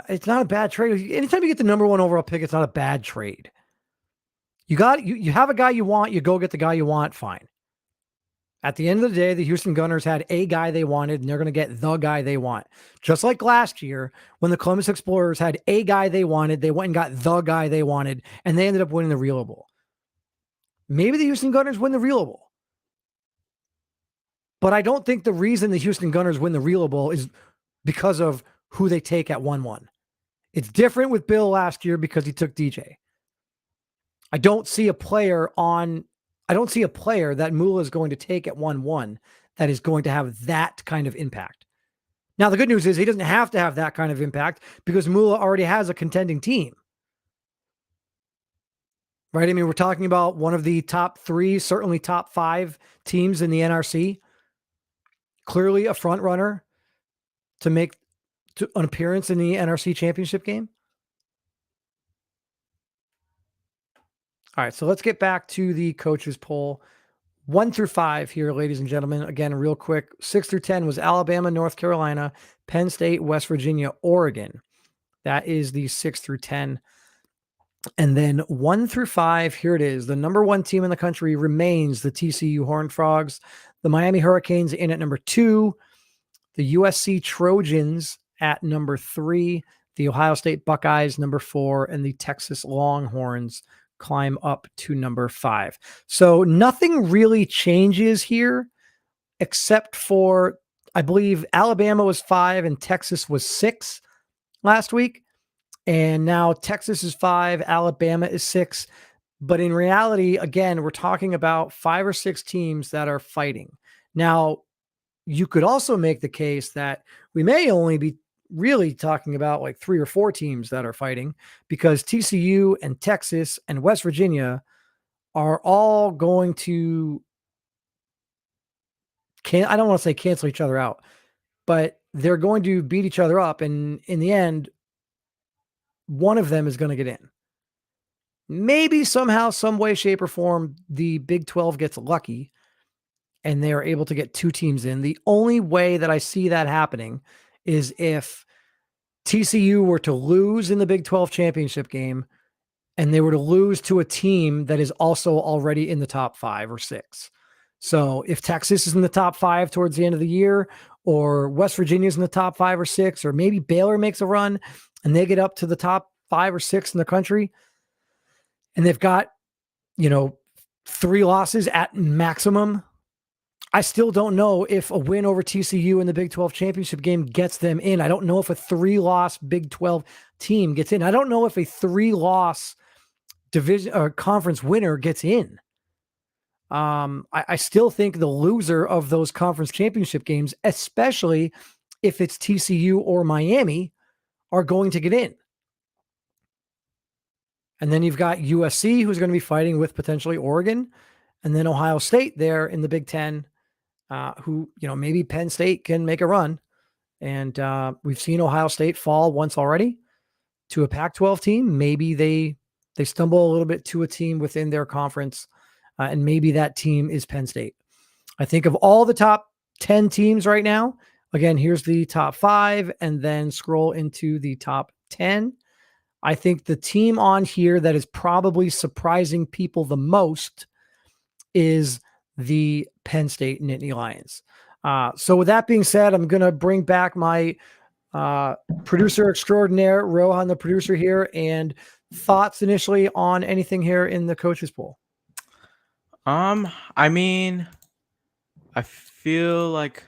It's not a bad trade. Anytime you get the number 1 overall pick, it's not a bad trade. You have a guy you want, you go get the guy you want, fine. At the end of the day, the Houston Gunners had a guy they wanted, and they're going to get the guy they want. Just like last year, when the Columbus Explorers had a guy they wanted, they went and got the guy they wanted, and they ended up winning the Reelable. Maybe the Houston Gunners win the Reelable. But I don't think the reason the Houston Gunners win the Reelable is because of who they take at 1-1. It's different with Bill last year because he took DJ. I don't see a player that Mula is going to take at 1-1 that is going to have that kind of impact. Now, the good news is he doesn't have to have that kind of impact because Mula already has a contending team. Right? I mean, we're talking about one of the top 3, certainly top 5 teams in the NRC. Clearly a front runner to make an appearance in the NRC championship game. All right, so let's get back to the coaches poll. 1 through 5 here, ladies and gentlemen. Again, real quick. 6 through 10 was Alabama, North Carolina, Penn State, West Virginia, Oregon. That is the 6 through 10. And then 1 through 5, here it is. The number 1 team in the country remains the TCU Horned Frogs. The Miami Hurricanes in at number 2. The USC Trojans at number 3. The Ohio State Buckeyes, number 4. And the Texas Longhorns climb up to number 5. So nothing really changes here except for, I believe Alabama was 5 and Texas was 6 last week. And now Texas is 5, Alabama is 6. But in reality, again, we're talking about 5 or 6 teams that are fighting. Now, you could also make the case that we may only be really talking about like 3 or 4 teams that are fighting because TCU and Texas and West Virginia are all going to I don't want to say cancel each other out, but they're going to beat each other up. And in the end, one of them is going to get in. Maybe somehow, some way, shape, or form, the Big 12 gets lucky and they are able to get 2 teams in. The only way that I see that happening is if TCU were to lose in the Big 12 championship game and they were to lose to a team that is also already in the top 5 or 6. So if Texas is in the top 5 towards the end of the year, or West Virginia is in the top 5 or 6, or maybe Baylor makes a run and they get up to the top 5 or 6 in the country, and they've got, 3 losses at maximum, I still don't know if a win over TCU in the Big 12 championship game gets them in. I don't know if a 3-loss Big 12 team gets in. I don't know if a 3-loss division or conference winner gets in. I still think the loser of those conference championship games, especially if it's TCU or Miami, are going to get in. And then you've got USC, who's going to be fighting with potentially Oregon, and then Ohio State there in the Big 10. Who, maybe Penn State can make a run. And we've seen Ohio State fall once already to a Pac-12 team. Maybe they stumble a little bit to a team within their conference, and maybe that team is Penn State. I think of all the top 10 teams right now, again, here's the top 5, and then scroll into the top 10. I think the team on here that is probably surprising people the most is the Penn State Nittany Lions. So with that being said, I'm going to bring back my producer extraordinaire, Rohan, the producer here, and thoughts initially on anything here in the coaches poll. I mean, I feel like,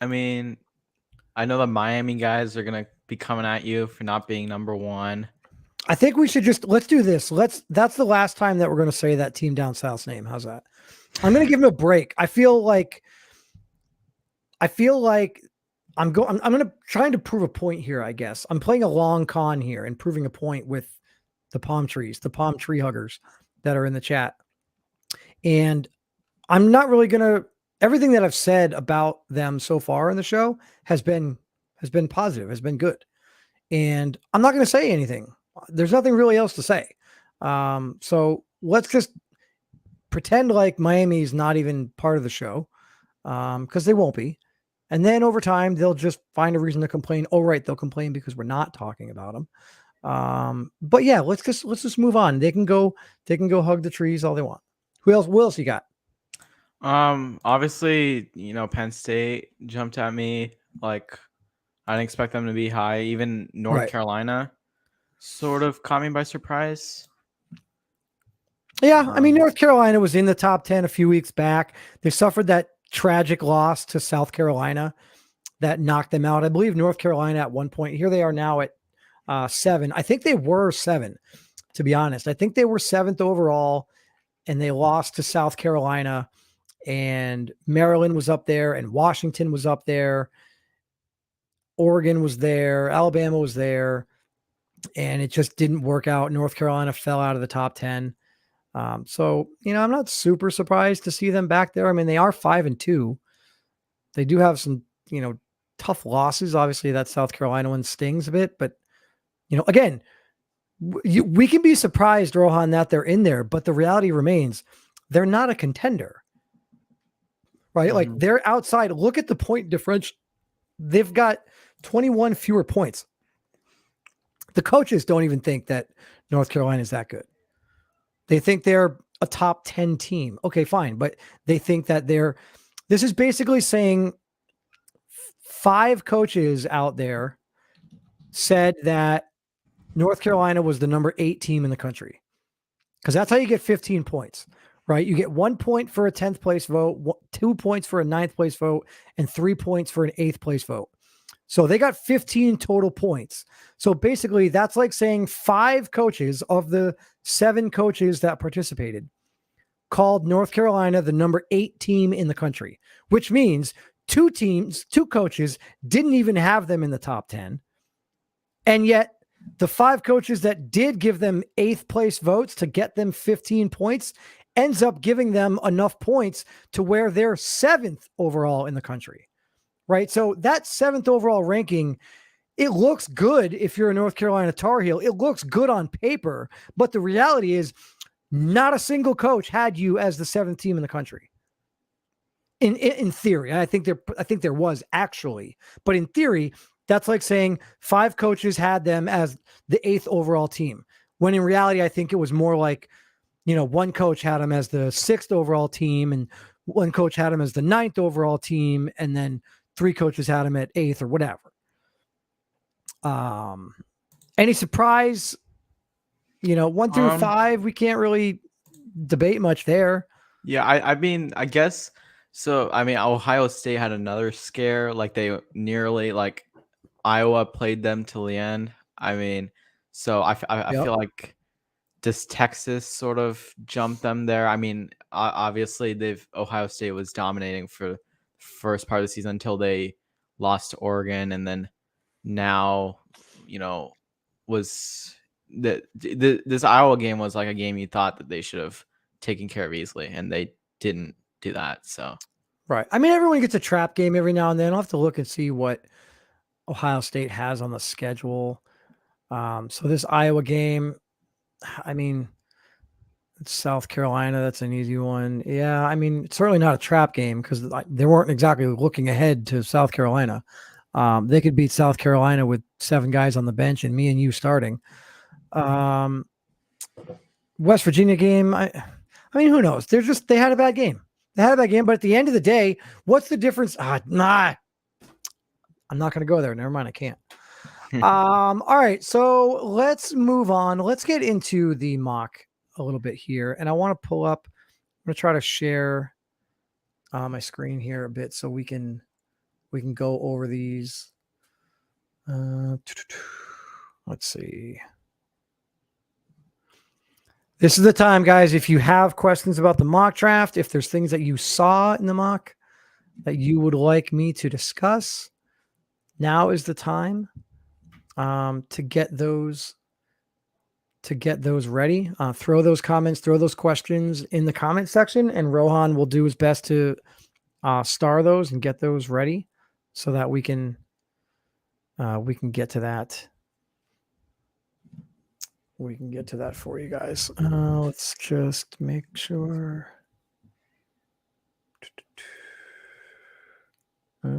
I know the Miami guys are going to be coming at you for not being number one. I think we should let's do this. That's the last time that we're going to say that team down south's name. How's that? I'm going to give him a break. I feel like I'm going to trying to prove a point here, I guess. I'm playing a long con here and proving a point with the palm tree huggers that are in the chat. And I'm not really going to, everything that I've said about them so far in the show has been positive, has been good. And I'm not going to say anything. There's nothing really else to say. So let's just pretend like Miami's not even part of the show, because they won't be. And then over time, they'll just find a reason to complain. Oh, right. They'll complain because we're not talking about them. But yeah, let's just move on. They can go hug the trees all they want. Who else you got? Obviously, Penn State jumped at me. Like, I didn't expect them to be high. Even North Carolina sort of caught me by surprise. Yeah, I mean, North Carolina was in the top 10 a few weeks back. They suffered that tragic loss to South Carolina that knocked them out. I believe North Carolina at one point. Here they are now at 7. I think they were 7, to be honest. I think they were 7th overall, and they lost to South Carolina, and Maryland was up there, and Washington was up there. Oregon was there. Alabama was there, and it just didn't work out. North Carolina fell out of the top 10. So, I'm not super surprised to see them back there. I mean, they are 5-2. They do have some, tough losses. Obviously, that South Carolina one stings a bit, but, again, we can be surprised, Rohan, that they're in there, but the reality remains they're not a contender, right? Mm-hmm. Like, they're outside. Look at the point differential. They've got 21 fewer points. The coaches don't even think that North Carolina is that good. They think they're a top 10 team. Okay, fine. But they think that this is basically saying 5 coaches out there said that North Carolina was the number 8 team in the country. Because that's how you get 15 points, right? You get 1 point for a 10th place vote, 2 points for a 9th place vote, and 3 points for an 8th place vote. So they got 15 total points. So basically, that's like saying 5 coaches of the 7 coaches that participated called North Carolina the number 8 team in the country, which means 2 coaches didn't even have them in the top 10. And yet the 5 coaches that did give them 8th place votes to get them 15 points ends up giving them enough points to where they're 7th overall in the country. Right. So that 7th overall ranking, it looks good if you're a North Carolina Tar Heel. It looks good on paper. But the reality is not a single coach had you as the 7th team in the country. In theory, I think there was actually. But in theory, that's like saying 5 coaches had them as the 8th overall team. When in reality, I think it was more like, one coach had them as the 6th overall team, and one coach had them as the 9th overall team, and then 3 coaches had him at 8th or whatever. Any surprise? 1 through 5, we can't really debate much there. Yeah, I mean, I guess so. I mean, Ohio State had another scare, like they nearly Iowa played them till the end. I mean, so I feel like does Texas sort of jump them there? I mean, obviously Ohio State was dominating for first part of the season until they lost to Oregon, and then now was this Iowa game was like a game you thought that they should have taken care of easily, and they didn't do that. So right, I mean, everyone gets a trap game every now and then. I'll have to look and see what Ohio State has on the schedule. So this Iowa game, I mean, South Carolina, that's an easy one. Yeah, I mean, it's certainly not a trap game because they weren't exactly looking ahead to South Carolina. They could beat South Carolina with 7 guys on the bench and me and you starting. West Virginia game, I mean, who knows? They had a bad game. But at the end of the day, what's the difference? I'm not going to go there. Never mind, I can't. All right, so let's move on. Let's get into the mock a little bit here, and I want to pull up. I'm going to try to share my screen here a bit so we can go over these. Let's see. This is the time, guys. If you have questions about the mock draft, if there's things that you saw in the mock that you would like me to discuss, now is the time to get those ready. Throw those comments, throw those questions in the comment section, and Rohan will do his best to star those and get those ready so that we can get to that. We can get to that for you guys. Let's just make sure. All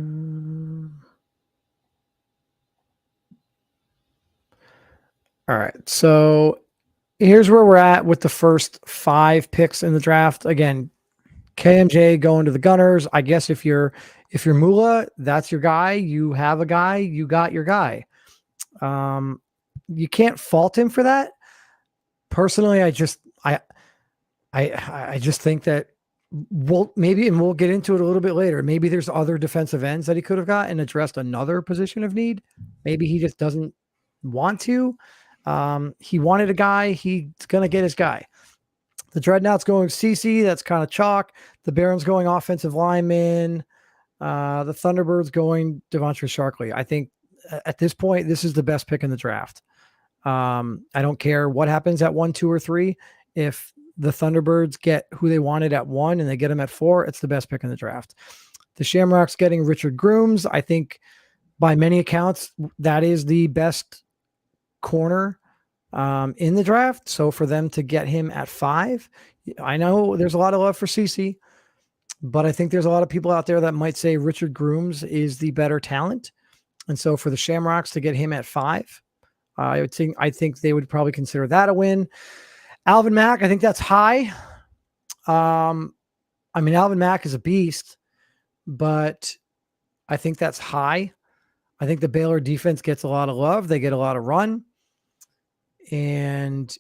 right. So here's where we're at with the first 5 picks in the draft. Again, KMJ going to the Gunners. I guess if you're Mula, that's your guy. You have a guy. You got your guy. You can't fault him for that. Personally, I just think that we'll get into it a little bit later. Maybe there's other defensive ends that he could have got and addressed another position of need. Maybe he just doesn't want to. He wanted a guy. He's going to get his guy. The Dreadnoughts going CC. That's kind of chalk. The Barons going offensive lineman. The Thunderbirds going Devontae Sharkley. I think at this point, this is the best pick in the draft. I don't care what happens at 1, 2, or 3. If the Thunderbirds get who they wanted at 1 and they get him at 4, it's the best pick in the draft. The Shamrocks getting Richard Grooms. I think by many accounts, that is the best corner in the draft. So for them to get him at 5, I know there's a lot of love for CC, but I think there's a lot of people out there that might say Richard Grooms is the better talent. And so for the Shamrocks to get him at 5, I think they would probably consider that a win. Alvin Mack, I think that's high. Alvin Mack is a beast, but I think that's high. I think the Baylor defense gets a lot of love. They get a lot of run. And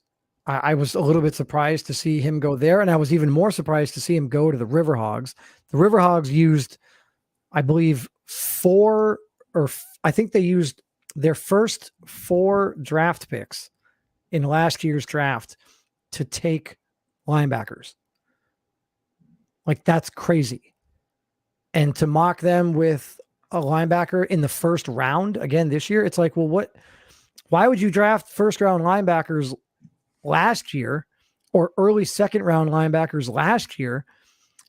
I was a little bit surprised to see him go there. And I was even more surprised to see him go to the Riverhogs. The Riverhogs used, I believe, I think they used their first 4 draft picks in last year's draft to take linebackers. Like, that's crazy. And to mock them with a linebacker in the first round again this year, it's like, well, why would you draft first round linebackers last year or early second round linebackers last year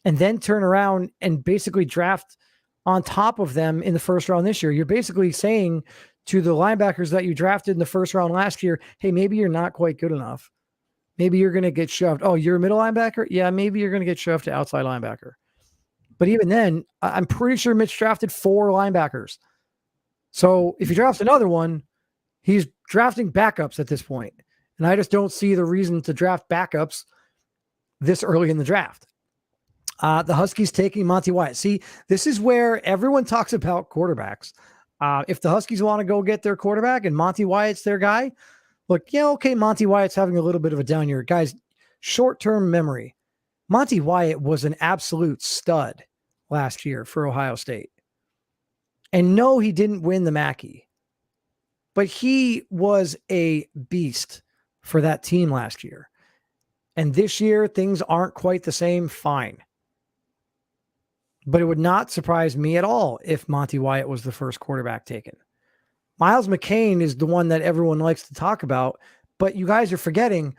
and then turn around and basically draft on top of them in the first round this year? You're basically saying to the linebackers that you drafted in the first round last year, hey, maybe you're not quite good enough. Maybe you're going to get shoved. Oh, you're a middle linebacker? Yeah, maybe you're going to get shoved to outside linebacker. But even then, I'm pretty sure Mitch drafted 4 linebackers. So if you draft another one, he's drafting backups at this point. And I just don't see the reason to draft backups this early in the draft. The Huskies taking Monty Wyatt. See, this is where everyone talks about quarterbacks. If the Huskies want to go get their quarterback and Monty Wyatt's their guy, look, yeah, okay, Monty Wyatt's having a little bit of a down year. Guys, short-term memory. Monty Wyatt was an absolute stud last year for Ohio State. And no, he didn't win the Mackey, but he was a beast for that team last year. And this year, things aren't quite the same. Fine. But it would not surprise me at all if Monty Wyatt was the first quarterback taken. Miles McCain is the one that everyone likes to talk about, but you guys are forgetting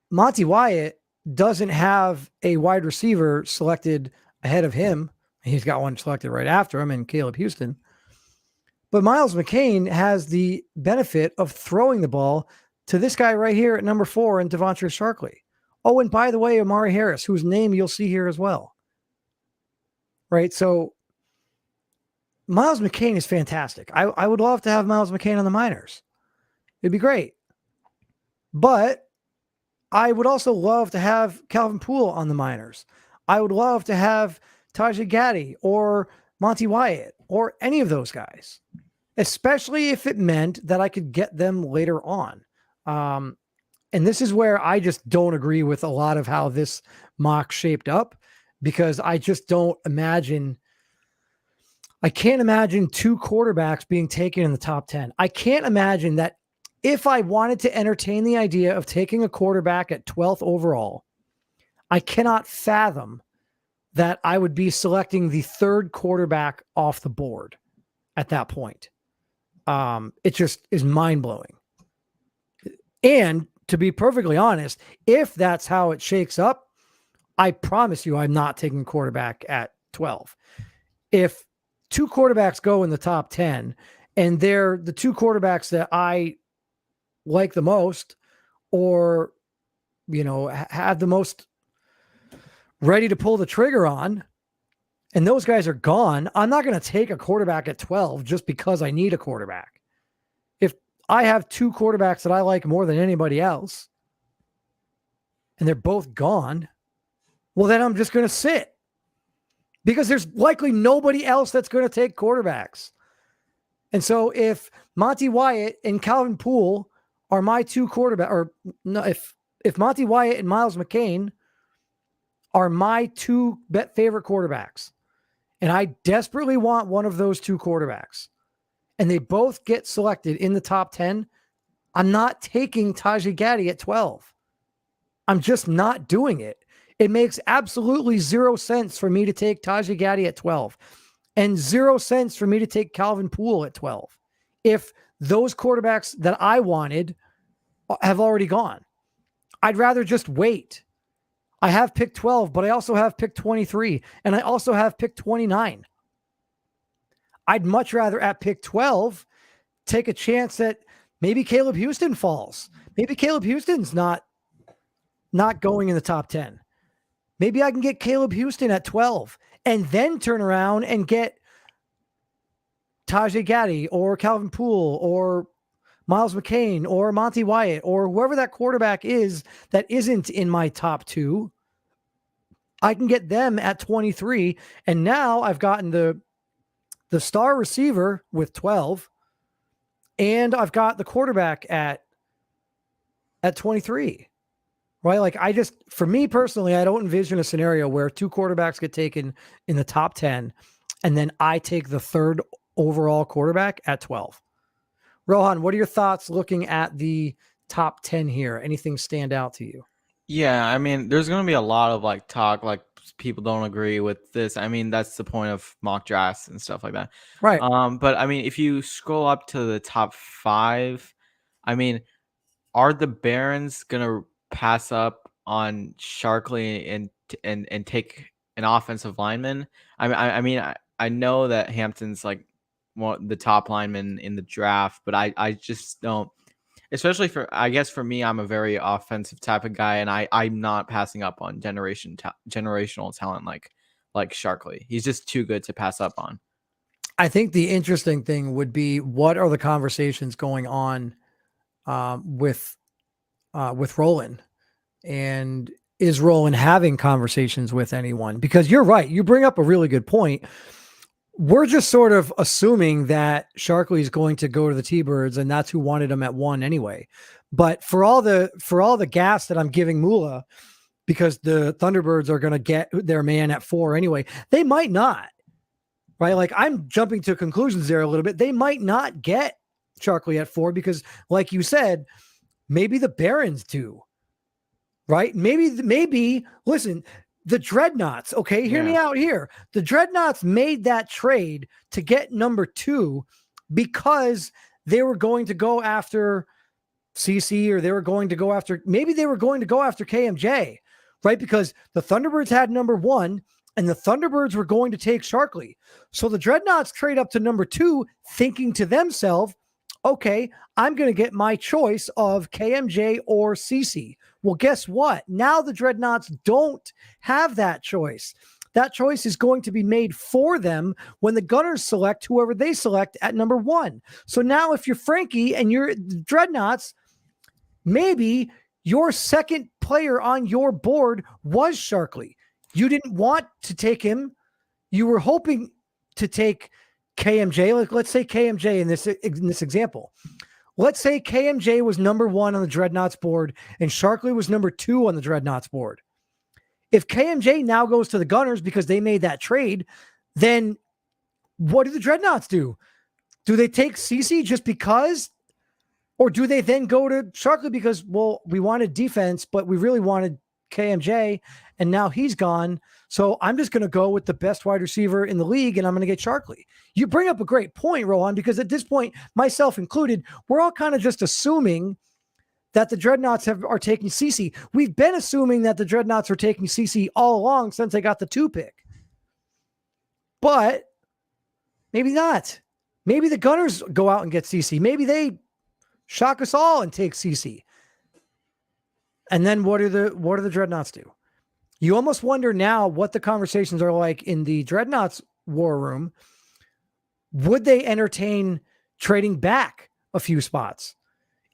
Monty Wyatt doesn't have a wide receiver selected ahead of him. He's got one selected right after him in Caleb Houston. But Miles McCain has the benefit of throwing the ball to this guy right here at number 4 in Devontae Sharkley. Oh, and by the way, Amari Harris, whose name you'll see here as well. Right? So Miles McCain is fantastic. I would love to have Miles McCain on the Miners. It'd be great. But I would also love to have Calvin Poole on the Miners. I would love to have Tajay Gaddy or Monty Wyatt or any of those guys, especially if it meant that I could get them later on. And this is where I just don't agree with a lot of how this mock shaped up, because I just don't imagine. I can't imagine 2 quarterbacks being taken in the top 10. I can't imagine that if I wanted to entertain the idea of taking a quarterback at 12th overall, I cannot fathom that I would be selecting the 3rd quarterback off the board at that point. It just is mind-blowing. And to be perfectly honest, if that's how it shakes up, I promise you I'm not taking quarterback at 12. If 2 quarterbacks go in the top 10 and they're the 2 quarterbacks that I like the most, or, have the most ready to pull the trigger on, and those guys are gone, I'm not going to take a quarterback at 12 just because I need a quarterback. If I have 2 quarterbacks that I like more than anybody else, and they're both gone, well, then I'm just going to sit, because there's likely nobody else that's going to take quarterbacks. And so if Monty Wyatt and Calvin Poole are my 2 quarterbacks, or no, if Monty Wyatt and Miles McCain are my 2 favorite quarterbacks, and I desperately want one of those 2 quarterbacks, and they both get selected in the top 10, I'm not taking Tajay Gaddy at 12. I'm just not doing it. It makes absolutely 0 sense for me to take Tajay Gaddy at 12, and 0 sense for me to take Calvin Poole at 12 if those quarterbacks that I wanted have already gone. I'd rather just wait. I have pick 12, but I also have pick 23, and I also have pick 29. I'd much rather at pick 12 take a chance that maybe Caleb Houston falls. Maybe Caleb Houston's not going in the top 10. Maybe I can get Caleb Houston at 12 and then turn around and get Tajay Gaddy or Calvin Poole or Miles McCain or Monty Wyatt or whoever that quarterback is that isn't in my top 2. I can get them at 23. And now I've gotten the star receiver with 12, and I've got the quarterback at 23. Right? Like, for me personally, I don't envision a scenario where 2 quarterbacks get taken in the top 10 and then I take the 3rd overall quarterback at 12. Rohan, what are your thoughts looking at the top 10 here? Anything stand out to you? Yeah, I mean, there's going to be a lot of talk, people don't agree with this. I mean, that's the point of mock drafts and stuff like that. Right. But I mean, if you scroll up to the top 5, I mean, are the Barons going to pass up on Sharkley and take an offensive lineman? I mean, I know that Hampton's the top lineman in the draft, but I just don't, especially I guess for me, I'm a very offensive type of guy, and I'm not passing up on generational talent like Sharkley. He's just too good to pass up on. I think the interesting thing would be, what are the conversations going on with Roland, and is Roland having conversations with anyone? Because you're right. You bring up a really good point. We're just sort of assuming that Sharkley is going to go to the T-Birds, and that's who wanted him at 1 anyway. But for all the gas that I'm giving Mula, because the Thunderbirds are going to get their man at 4 anyway, they might not, right? Like, I'm jumping to conclusions there a little bit. They might not get Sharkley at 4 because, like you said, maybe the Barons do, right? Maybe listen, the Dreadnoughts, okay, hear me out here. The Dreadnoughts made that trade to get number 2 because they were going to go after CC, or maybe they were going to go after KMJ, right? Because the Thunderbirds had number 1 and the Thunderbirds were going to take Sharkley. So the Dreadnoughts trade up to number 2 thinking to themselves, okay, I'm going to get my choice of KMJ or CC. Well, guess what? Now the Dreadnoughts don't have that choice. That choice is going to be made for them when the Gunners select whoever they select at number 1. So now if you're Frankie and you're the Dreadnoughts, maybe your second player on your board was Sharkley. You didn't want to take him. You were hoping to take KMJ. Like, let's say KMJ in this example. Let's say KMJ was number 1 on the Dreadnoughts board and Sharkley was number 2 on the Dreadnoughts board. If KMJ now goes to the Gunners because they made that trade, then what do the Dreadnoughts do? Do they take CC just because? Or do they then go to Sharkly because, well, we wanted defense, but we really wanted KMJ, and now he's gone. So I'm just going to go with the best wide receiver in the league, and I'm going to get Sharkly. You bring up a great point, Rohan, because at this point, myself included, we're all kind of just assuming that the Dreadnoughts are taking CC. We've been assuming that the Dreadnoughts are taking CC all along since they got the 2 pick. But maybe not. Maybe the Gunners go out and get CC. Maybe they shock us all and take CC. And then what do the Dreadnoughts do? You almost wonder now what the conversations are like in the Dreadnoughts war room. Would they entertain trading back a few spots?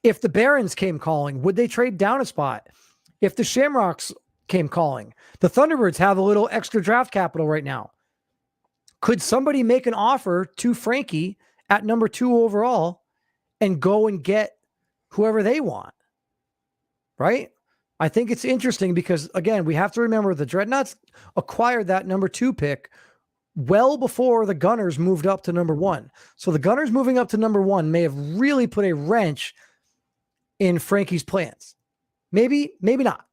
If the Barons came calling, would they trade down a spot? If the Shamrocks came calling, the Thunderbirds have a little extra draft capital right now. Could somebody make an offer to Frankie at number 2 overall and go and get whoever they want? Right? I think it's interesting because, again, we have to remember the Dreadnoughts acquired that number 2 pick well before the Gunners moved up to number 1. So the Gunners moving up to number 1 may have really put a wrench in Frankie's plans. Maybe not.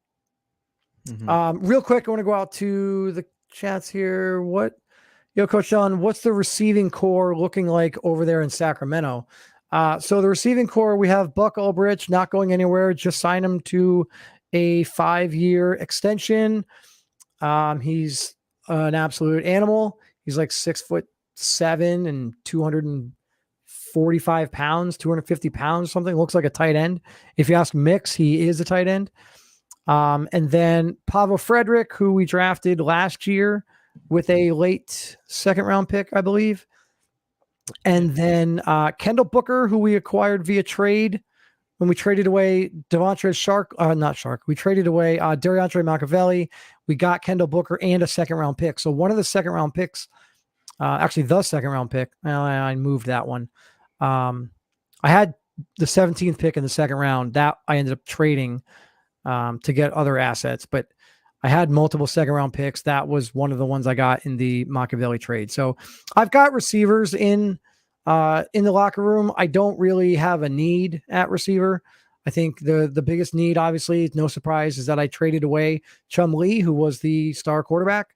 Mm-hmm. Real quick, I want to go out to the chats here. Coach Sean, what's the receiving core looking like over there in Sacramento? So the receiving core, we have Buck Ulbrich not going anywhere. Just sign him to a 5-year extension. He's an absolute animal. He's like 6'7" and 245 pounds, 250 pounds, something. Looks like a tight end. If you ask Mix, he is a tight end. And then Pavel Frederick, who we drafted last year with a late 2nd round pick, I believe. And then Kendall Booker, who we acquired via trade when we traded away we traded away Dariantre Machiavelli. We got Kendall Booker and a 2nd round pick. So one of the 2nd round picks, actually the 2nd round pick, I moved that one. I had the 17th pick in the 2nd round that I ended up trading to get other assets, but I had multiple 2nd round picks. That was one of the ones I got in the Machiavelli trade. So I've got receivers in the locker room. I don't really have a need at receiver. I think the biggest need, obviously, no surprise, is that I traded away Chum Lee, who was the star quarterback.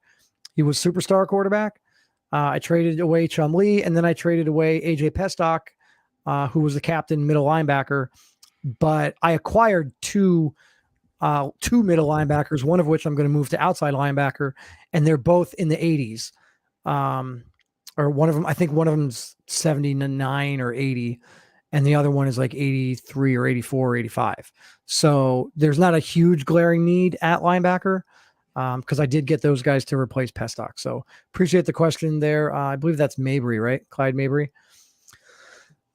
He was superstar quarterback. I traded away Chum Lee, and then I traded away AJ Pestock, who was the captain middle linebacker. But I acquired two middle linebackers, one of which I'm going to move to outside linebacker, and they're both in the 80s. Or one of them, I think one of them's 79 or 80, and the other one is like 83 or 84 or 85. So there's not a huge glaring need at linebacker because I did get those guys to replace Pestock. So appreciate the question there. I believe that's Mabry, right? Clyde Mabry.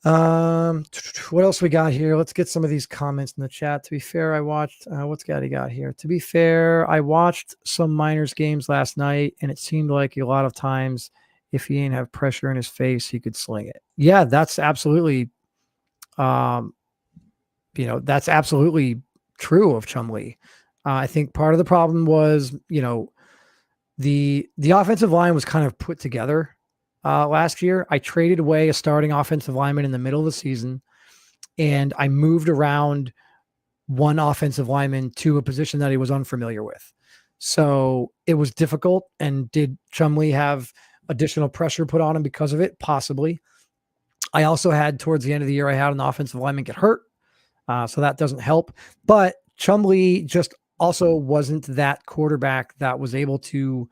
What else we got here? Let's get some of these comments in the chat. To be fair, I watched what's Gaddy got here. To be fair, I watched some Miners games last night, and it seemed like a lot of times if he didn't have pressure in his face, he could sling it. Yeah, that's absolutely that's absolutely true of Chumlee. I think part of the problem was, the offensive line was kind of put together last year. I traded away a starting offensive lineman in the middle of the season, and I moved around one offensive lineman to a position that he was unfamiliar with. So it was difficult. And did Chumlee have additional pressure put on him because of it? Possibly. I also had, towards the end of the year, I had an offensive lineman get hurt. So that doesn't help. But Chumlee just also wasn't that quarterback that was able to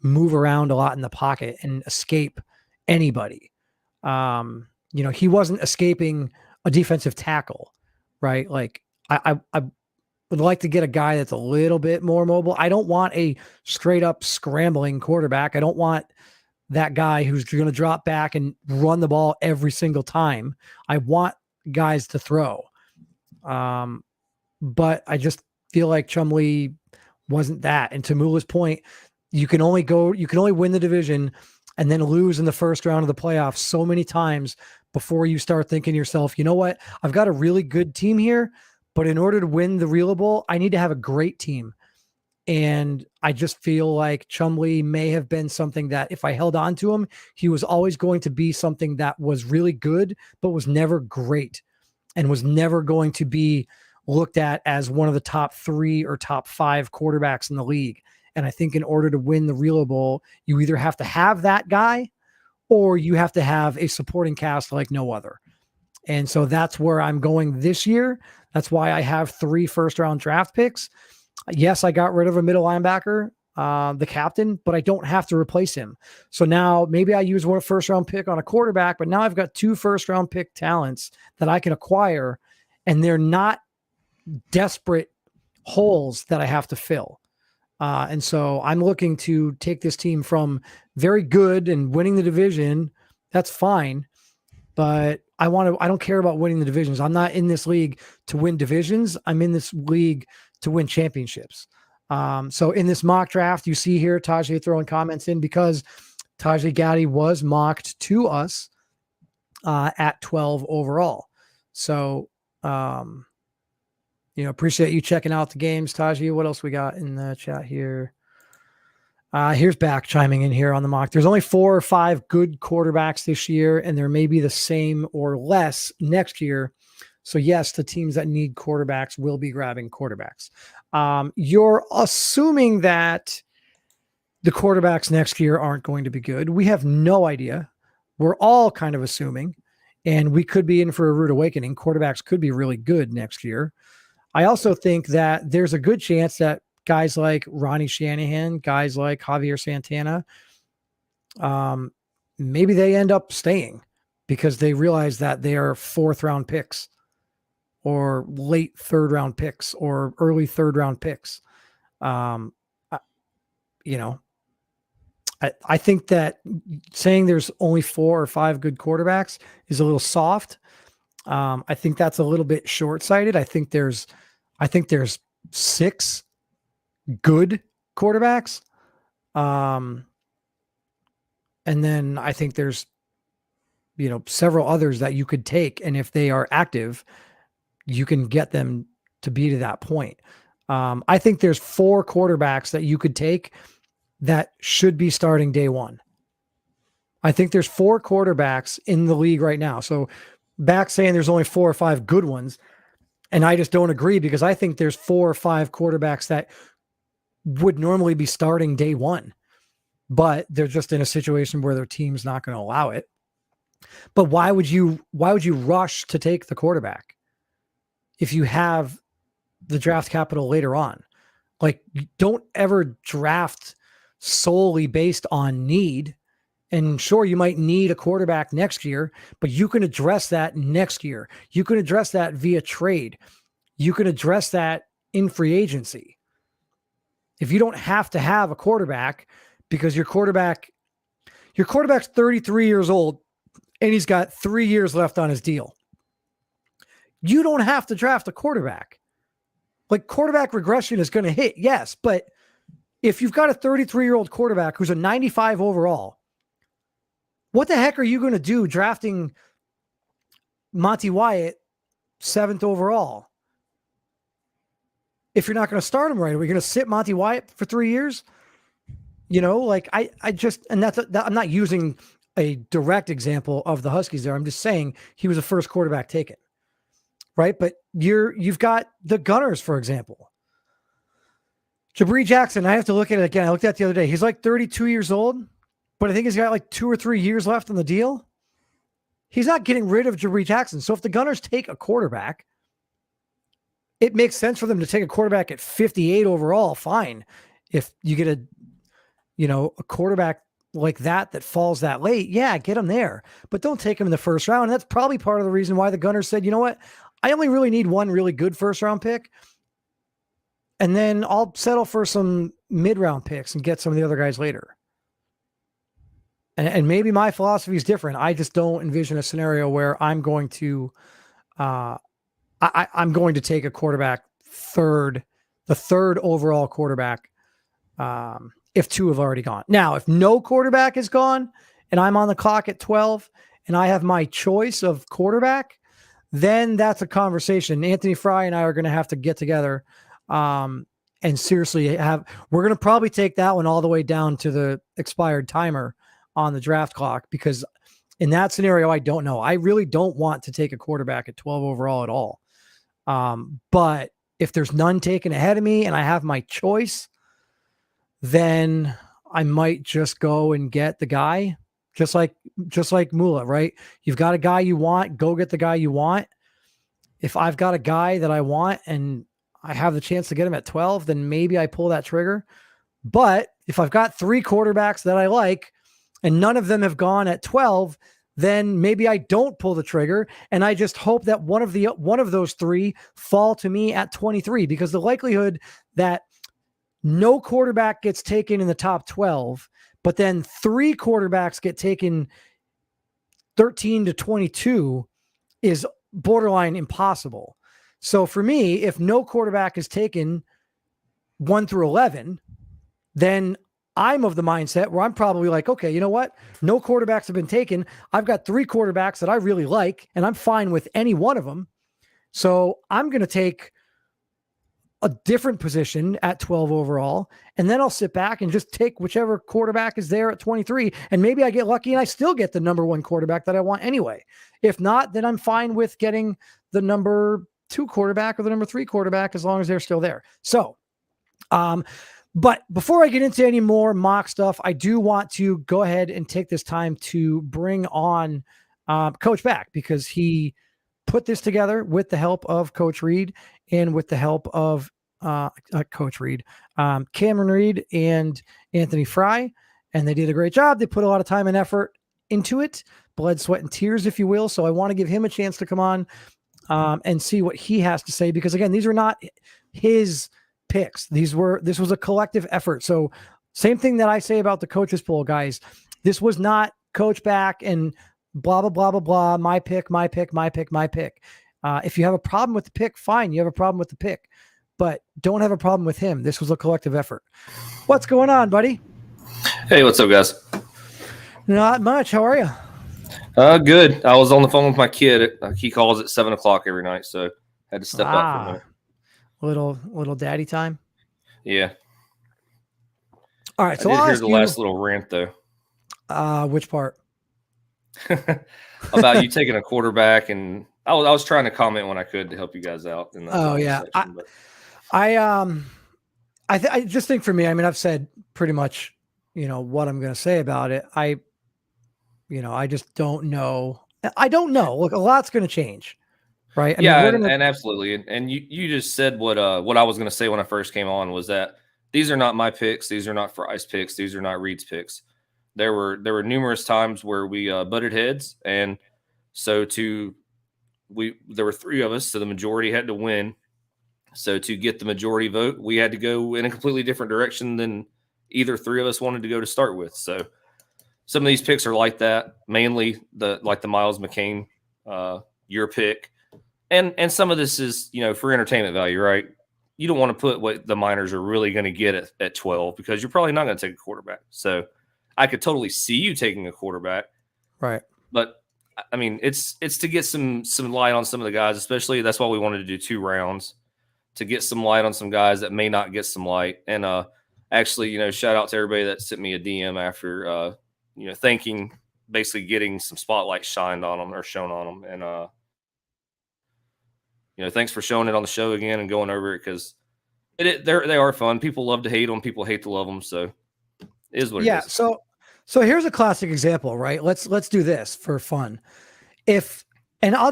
move around a lot in the pocket and escape anybody. He wasn't escaping a defensive tackle, right? Like I would like to get a guy that's a little bit more mobile. I don't want a straight up scrambling quarterback. I don't want that guy who's going to drop back and run the ball every single time. I want guys to throw. But I just feel like Chumlee wasn't that. And to Mula's point, you can only win the division and then lose in the first round of the playoffs so many times before you start thinking to yourself, you know what? I've got a really good team here, but in order to win the Real Bowl, I need to have a great team. And I just feel like Chumlee may have been something that if I held on to him, he was always going to be something that was really good, but was never great and was never going to be looked at as one of the top 3 or top 5 quarterbacks in the league. And I think in order to win the Real Bowl, you either have to have that guy or you have to have a supporting cast like no other. And so that's where I'm going this year. That's why I have 3 first-round draft picks. Yes, I got rid of a middle linebacker, the captain, but I don't have to replace him. So now maybe I use one first-round pick on a quarterback, but now I've got 2 first-round pick talents that I can acquire, and they're not desperate holes that I have to fill. And so I'm looking to take this team from very good and winning the division. That's fine. But I don't care about winning the divisions. I'm not in this league to win divisions. I'm in this league to win championships. So in this mock draft, you see here, Tajay throwing comments in because Tajay Gatti was mocked to us at 12 overall. So, appreciate you checking out the games, Tajay. What else we got in the chat here? Here's back chiming in here on the mock. There's only 4 or 5 good quarterbacks this year, and there may be the same or less next year. So yes, the teams that need quarterbacks will be grabbing quarterbacks. You're assuming that the quarterbacks next year aren't going to be good. We have no idea. We're all kind of assuming, and we could be in for a rude awakening. Quarterbacks could be really good next year. I also think that there's a good chance that guys like Ronnie Shanahan, guys like Javier Santana, maybe they end up staying because they realize that they are 4th-round picks or late 3rd-round picks or early 3rd-round picks. I think that saying there's only 4 or 5 good quarterbacks is a little soft. I think that's a little bit short-sighted. I think there's 6 good quarterbacks. And then I think there's, several others that you could take. And if they are active, you can get them to be to that point. I think there's 4 quarterbacks that you could take that should be starting day one. I think there's 4 quarterbacks in the league right now. So back saying there's only 4 or 5 good ones. And I just don't agree because I think there's 4 or 5 quarterbacks that would normally be starting day one, but they're just in a situation where their team's not going to allow it. But why would you rush to take the quarterback if you have the draft capital later on? Like, don't ever draft solely based on need. And sure, you might need a quarterback next year, but you can address that next year. You can address that via trade. You can address that in free agency. If you don't have to have a quarterback because your quarterback's 33 years old and he's got 3 years left on his deal, you don't have to draft a quarterback. Like, quarterback regression is going to hit, yes, but if you've got a 33-year-old quarterback who's a 95 overall, what the heck are you going to do drafting Monty Wyatt 7th overall? If you're not going to start him right, are we going to sit Monty Wyatt for 3 years? I just, and I'm not using a direct example of the Huskies there. I'm just saying he was a first quarterback taken, right? But you've got the Gunners, for example. Jabri Jackson, I have to look at it again. I looked at it the other day. He's like 32 years old, but I think he's got like 2 or 3 years left on the deal. He's not getting rid of Jabri Jackson. So if the Gunners take a quarterback, it makes sense for them to take a quarterback at 58 overall. Fine. If you get a quarterback like that falls that late, yeah, get him there, but don't take him in the first round. And that's probably part of the reason why the Gunners said, you know what? I only really need one really good first round pick. And then I'll settle for some mid-round picks and get some of the other guys later. And maybe my philosophy is different. I just don't envision a scenario where I'm going to, I'm going to take a quarterback the third overall quarterback, if 2 have already gone. Now, if no quarterback is gone and I'm on the clock at 12 and I have my choice of quarterback, then that's a conversation. Anthony Fry and I are going to have to get together and seriously we're going to probably take that one all the way down to the expired timer on the draft clock, because in that scenario, I don't know. I really don't want to take a quarterback at 12 overall at all. But if there's none taken ahead of me and I have my choice, then I might just go and get the guy, just like Mula, right? You've got a guy you want, go get the guy you want. If I've got a guy that I want and I have the chance to get him at 12, then maybe I pull that trigger. But if I've got 3 quarterbacks that I like and none of them have gone at 12, then maybe I don't pull the trigger and I just hope that one of those 3 fall to me at 23, because the likelihood that no quarterback gets taken in the top 12, but then 3 quarterbacks get taken 13 to 22 is borderline impossible. So for me, if no quarterback is taken 1 through 11, then I'm of the mindset where I'm probably like, okay, you know what? No quarterbacks have been taken. I've got 3 quarterbacks that I really like, and I'm fine with any one of them. So I'm going to take a different position at 12 overall, and then I'll sit back and just take whichever quarterback is there at 23. And maybe I get lucky and I still get the number 1 quarterback that I want anyway. If not, then I'm fine with getting the number 2 quarterback or the number 3 quarterback as long as they're still there. So, but before I get into any more mock stuff, I do want to go ahead and take this time to bring on Coach back, because he put this together with the help of Coach Reed and with the help of Coach Reed, Cameron Reed and Anthony Fry. And they did a great job. They put a lot of time and effort into it, blood, sweat, and tears, if you will. So I want to give him a chance to come on and see what he has to say, because again, these are not his picks. This was a collective effort. So same thing that I say about the coaches poll, guys. This was not Coach back and blah, blah, blah, blah, blah. My pick, my pick, my pick, my pick. If you have a problem with the pick, fine. You have a problem with the pick, but don't have a problem with him. This was a collective effort. What's going on, buddy? Hey, what's up, guys? Not much. How are you? Good. I was on the phone with my kid. He calls at 7:00 every night, so had to step out for a minute. Little daddy time. Yeah. All right. So I did I'll hear ask the you, last little rant though. which part? About you taking a quarterback, and I was trying to comment when I could to help you guys out. In that section, but. I just think for me, I mean, I've said pretty much, what I'm going to say about it. I just don't know. I don't know. Look, a lot's going to change, right? I mean, and absolutely. And you just said what I was going to say when I first came on, was that these are not my picks. These are not Fry's picks. These are not Reed's picks. There were numerous times where we butted heads, and so there were 3 of us, so the majority had to win. So to get the majority vote, we had to go in a completely different direction than either 3 of us wanted to go to start with. So some of these picks are like that, mainly the Miles McCain, your pick, and some of this is for entertainment value, right? You don't want to put what the Miners are really going to get at 12, because you're probably not going to take a quarterback. So I could totally see you taking a quarterback, right? But I mean, it's to get some light on some of the guys, especially that's why we wanted to do 2 rounds, to get some light on some guys that may not get some light. And actually, shout out to everybody that sent me a DM after thanking, basically getting some spotlight shined on them or shown on them, and thanks for showing it on the show again and going over it, because they are fun. People love to hate them, people hate to love them, so it is what it is. Yeah. So here's a classic example, right? Let's do this for fun. And I'll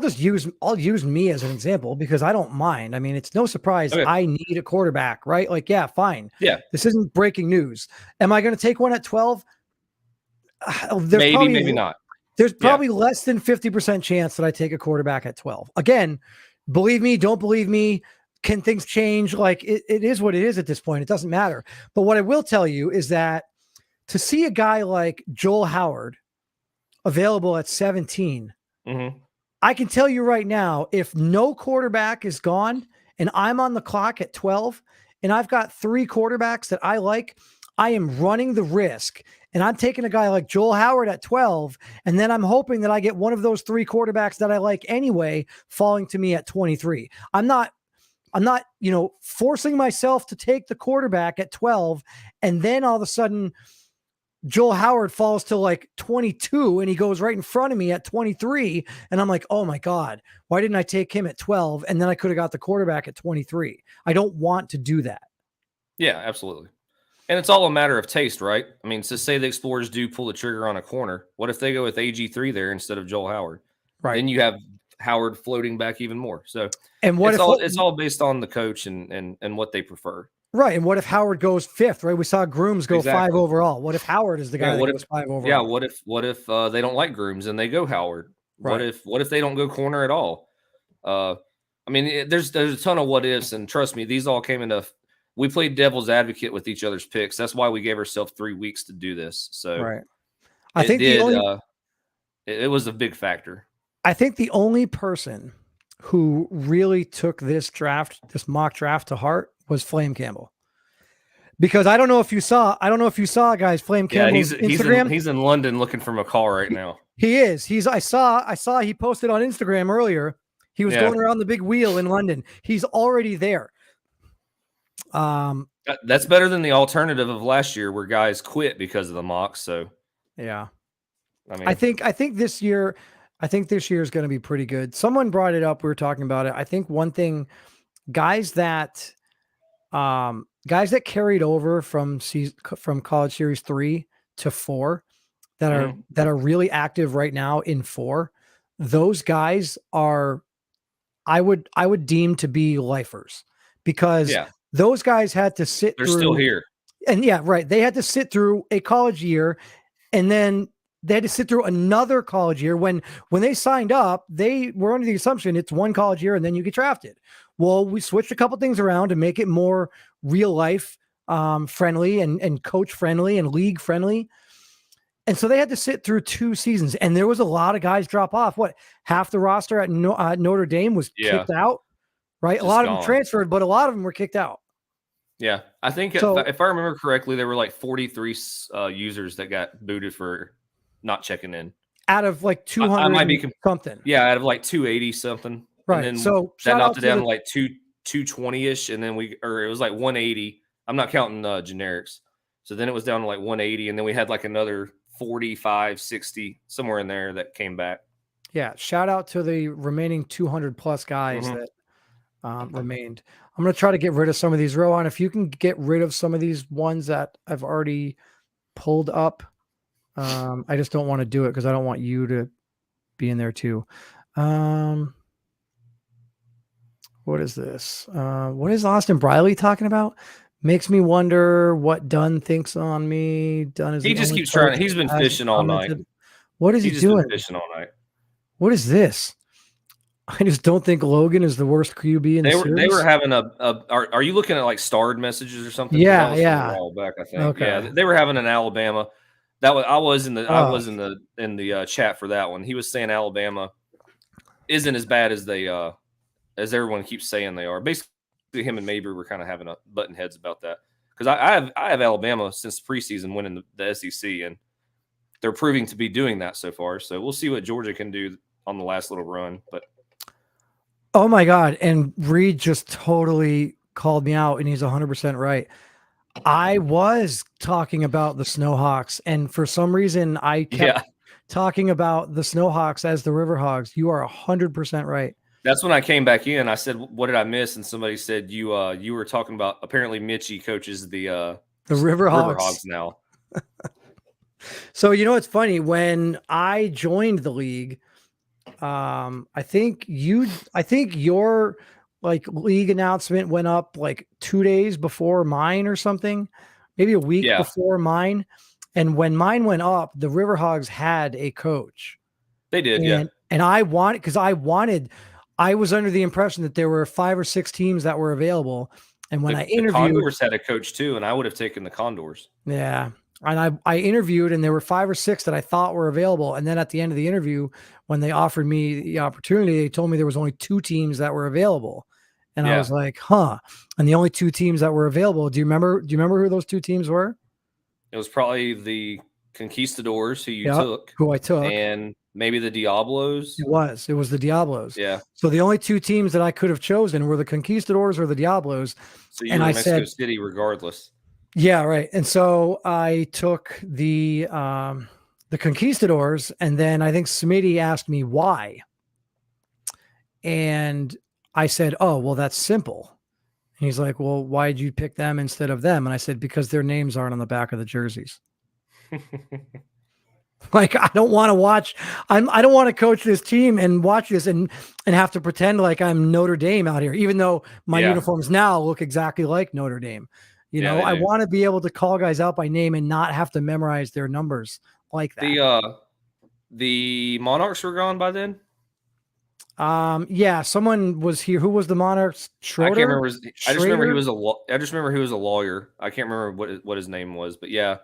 use me as an example, because I don't mind. I mean, it's no surprise. Okay. I need a quarterback, right? Like, yeah, fine. Yeah. This isn't breaking news. Am I going to take one at 12? Maybe not. There's probably less than 50% chance that I take a quarterback at 12. Again, believe me, don't believe me. Can things change? Like it is what it is at this point. It doesn't matter. But what I will tell you is that to see a guy like Joel Howard available at 17, I can tell you right now, if no quarterback is gone and I'm on the clock at 12 and I've got 3 quarterbacks that I like, I am running the risk. And I'm taking a guy like Joel Howard at 12, and then I'm hoping that I get one of those 3 quarterbacks that I like anyway falling to me at 23. I'm I'm not, forcing myself to take the quarterback at 12. And then all of a sudden, Joel Howard falls to like 22 and he goes right in front of me at 23. And I'm like, oh my God, why didn't I take him at 12? And then I could have got the quarterback at 23. I don't want to do that. Yeah, absolutely. And it's all a matter of taste, right? I mean, so say the Explorers do pull the trigger on a corner. What if they go with AG3 there instead of Joel Howard? Right. Then you have Howard floating back even more. So and what it's all based on the coach and what they prefer. Right. And what if Howard goes 5th, right? We saw Grooms go 5 overall. What if Howard is the guy that goes 5 overall? Yeah. What if they don't like Grooms and they go Howard? Right. What if they don't go corner at all? I mean, there's a ton of what ifs, and trust me, these all came into. We played devil's advocate with each other's picks. That's why we gave ourselves 3 weeks to do this. So right. I think it was a big factor. I think the only person who really took this mock draft to heart was Flame Campbell. Because I don't know if you saw, guys, Flame Campbell's Instagram. He's in London looking for McCall right now. He is. I saw he posted on Instagram earlier. He was going around the big wheel in London. He's already there. That's better than the alternative of last year where guys quit because of the mocks. So yeah. I mean, I think this year is going to be pretty good. Someone brought it up. We were talking about it. I think one thing, guys that carried over from College Series 3 to 4 that are really active right now in 4, those guys are, I would deem to be lifers, because those guys had to sit they're through, still here. And they had to sit through a college year, and then they had to sit through another college year. When they signed up, they were under the assumption it's one college year and then you get drafted. Well, we switched a couple things around to make it more real life friendly and coach friendly and league friendly. And so they had to sit through 2 seasons, and there was a lot of guys drop off. Half the roster at Notre Dame was kicked out, right? A lot of them transferred, but a lot of them were kicked out. Yeah. I think if I remember correctly, there were like 43 users that got booted for not checking in out of like 200 I might be something. Yeah, out of like 280 something. Right. And then so that knocked it down to like 220-ish, and then it was like 180. I'm not counting generics. So then it was down to like 180, and then we had like another 45, 60 somewhere in there that came back. Yeah. Shout out to the remaining 200 plus guys that remained. I'm going to try to get rid of some of these. Rohan, if you can get rid of some of these ones that I've already pulled up. I just don't want to do it because I don't want you to be in there too. What is this? What is Austin Briley talking about? Makes me wonder what Dunn thinks on me. Dunn is. He just keeps trying. He's been fishing all night. What is he doing? Been fishing all night. What is this? I just don't think Logan is the worst QB in the series. They were having are you looking at like starred messages or something? Yeah. A while back, I think. Okay. Yeah, they were having an Alabama. I was in the chat for that one. He was saying Alabama isn't as bad as they as everyone keeps saying they are. Basically, him and Mabry were kind of having a button heads about that, because I have Alabama since preseason winning the SEC, and they're proving to be doing that so far. So we'll see what Georgia can do on the last little run. But oh my God! And Reed just totally called me out, and he's 100% right. I was talking about the Snowhawks, and for some reason I kept talking about the Snowhawks as the Riverhogs. You are 100% right. That's when I came back in. I said, "What did I miss?" And somebody said, "You were talking about apparently Mitchie coaches the Riverhogs now." So it's funny, when I joined the league, I think your like league announcement went up like 2 days before mine or something, maybe a week before mine. And when mine went up, the Riverhogs had a coach. They did, And I was under the impression that there were 5 or 6 teams that were available. And when I interviewed, the Condors had a coach too, and I would have taken the Condors. Yeah. And I interviewed, and there were 5 or 6 that I thought were available. And then at the end of the interview, when they offered me the opportunity, they told me there was only 2 teams that were available. And I was like, huh. And the only 2 teams that were available, do you remember who those 2 teams were? It was probably the Conquistadors who I took. And maybe the Diablos. It was the Diablos. Yeah. So the only two teams that I could have chosen were the Conquistadors or the Diablos. So you And were I in Mexico said, City regardless. yeah, right. And so I took the Conquistadors, and then I think Smitty asked me why. And I said, oh, well, that's simple. And he's like, well, why did you pick them instead of them? And I said, because their names aren't on the back of the jerseys. Like, I don't want to watch. I don't want to coach this team and watch this and have to pretend like I'm Notre Dame out here, even though my Yeah. uniforms now look exactly like Notre Dame. You Yeah, know, they I do. want to be able to call guys out by name and not have to memorize their numbers like that. The Monarchs were gone by then. Yeah, someone was here. Who was the Monarchs? Schroeder? I can't remember. I just remember he Schrader? was I just remember he was a lawyer. I can't remember what his name was, but yeah,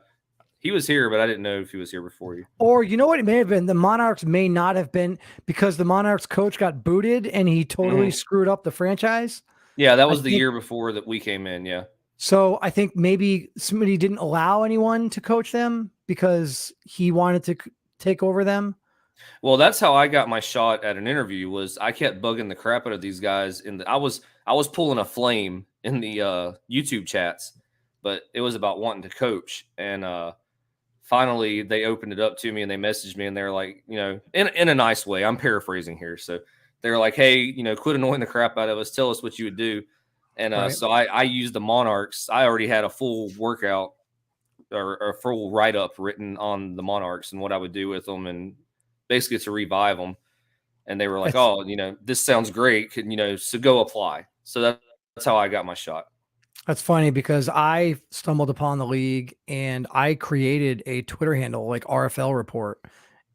he was here, but I didn't know if he was here before you. Or you know what it may have been? The Monarchs may not have been, because the Monarchs coach got booted and he totally screwed up the franchise. Yeah, that was I the think- year before that we came in. Yeah. So I think maybe somebody didn't allow anyone to coach them because he wanted to take over them. Well, that's how I got my shot at an interview. Was I kept bugging the crap out of these guys I was pulling a flame in the YouTube chats, but it was about wanting to coach. And finally they opened it up to me and they messaged me and they're like, you know, in a nice way. I'm paraphrasing here. So they're like, hey, you know, quit annoying the crap out of us. Tell us what you would do. And Right. so I used the Monarchs. I already had a full workout or a full write-up written on the Monarchs and what I would do with them and basically to revive them. And they were like, That's- oh, you know, this sounds great. Can, you know, so go apply. So that's how I got my shot. That's funny because I stumbled upon the league and I created a Twitter handle like RFL Report,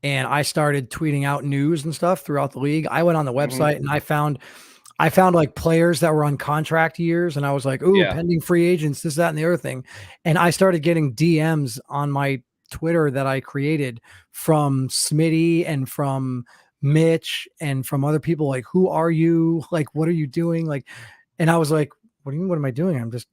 and I started tweeting out news and stuff throughout the league. I went on the website and I found like players that were on contract years, and I was like, ooh, Yeah. pending free agents, this, that, and the other thing. And I started getting DMs on my Twitter that I created from Smitty and from Mitch and from other people, like, who are you? Like, what are you doing? Like, and I was like, what do you mean? What am I doing? I'm just,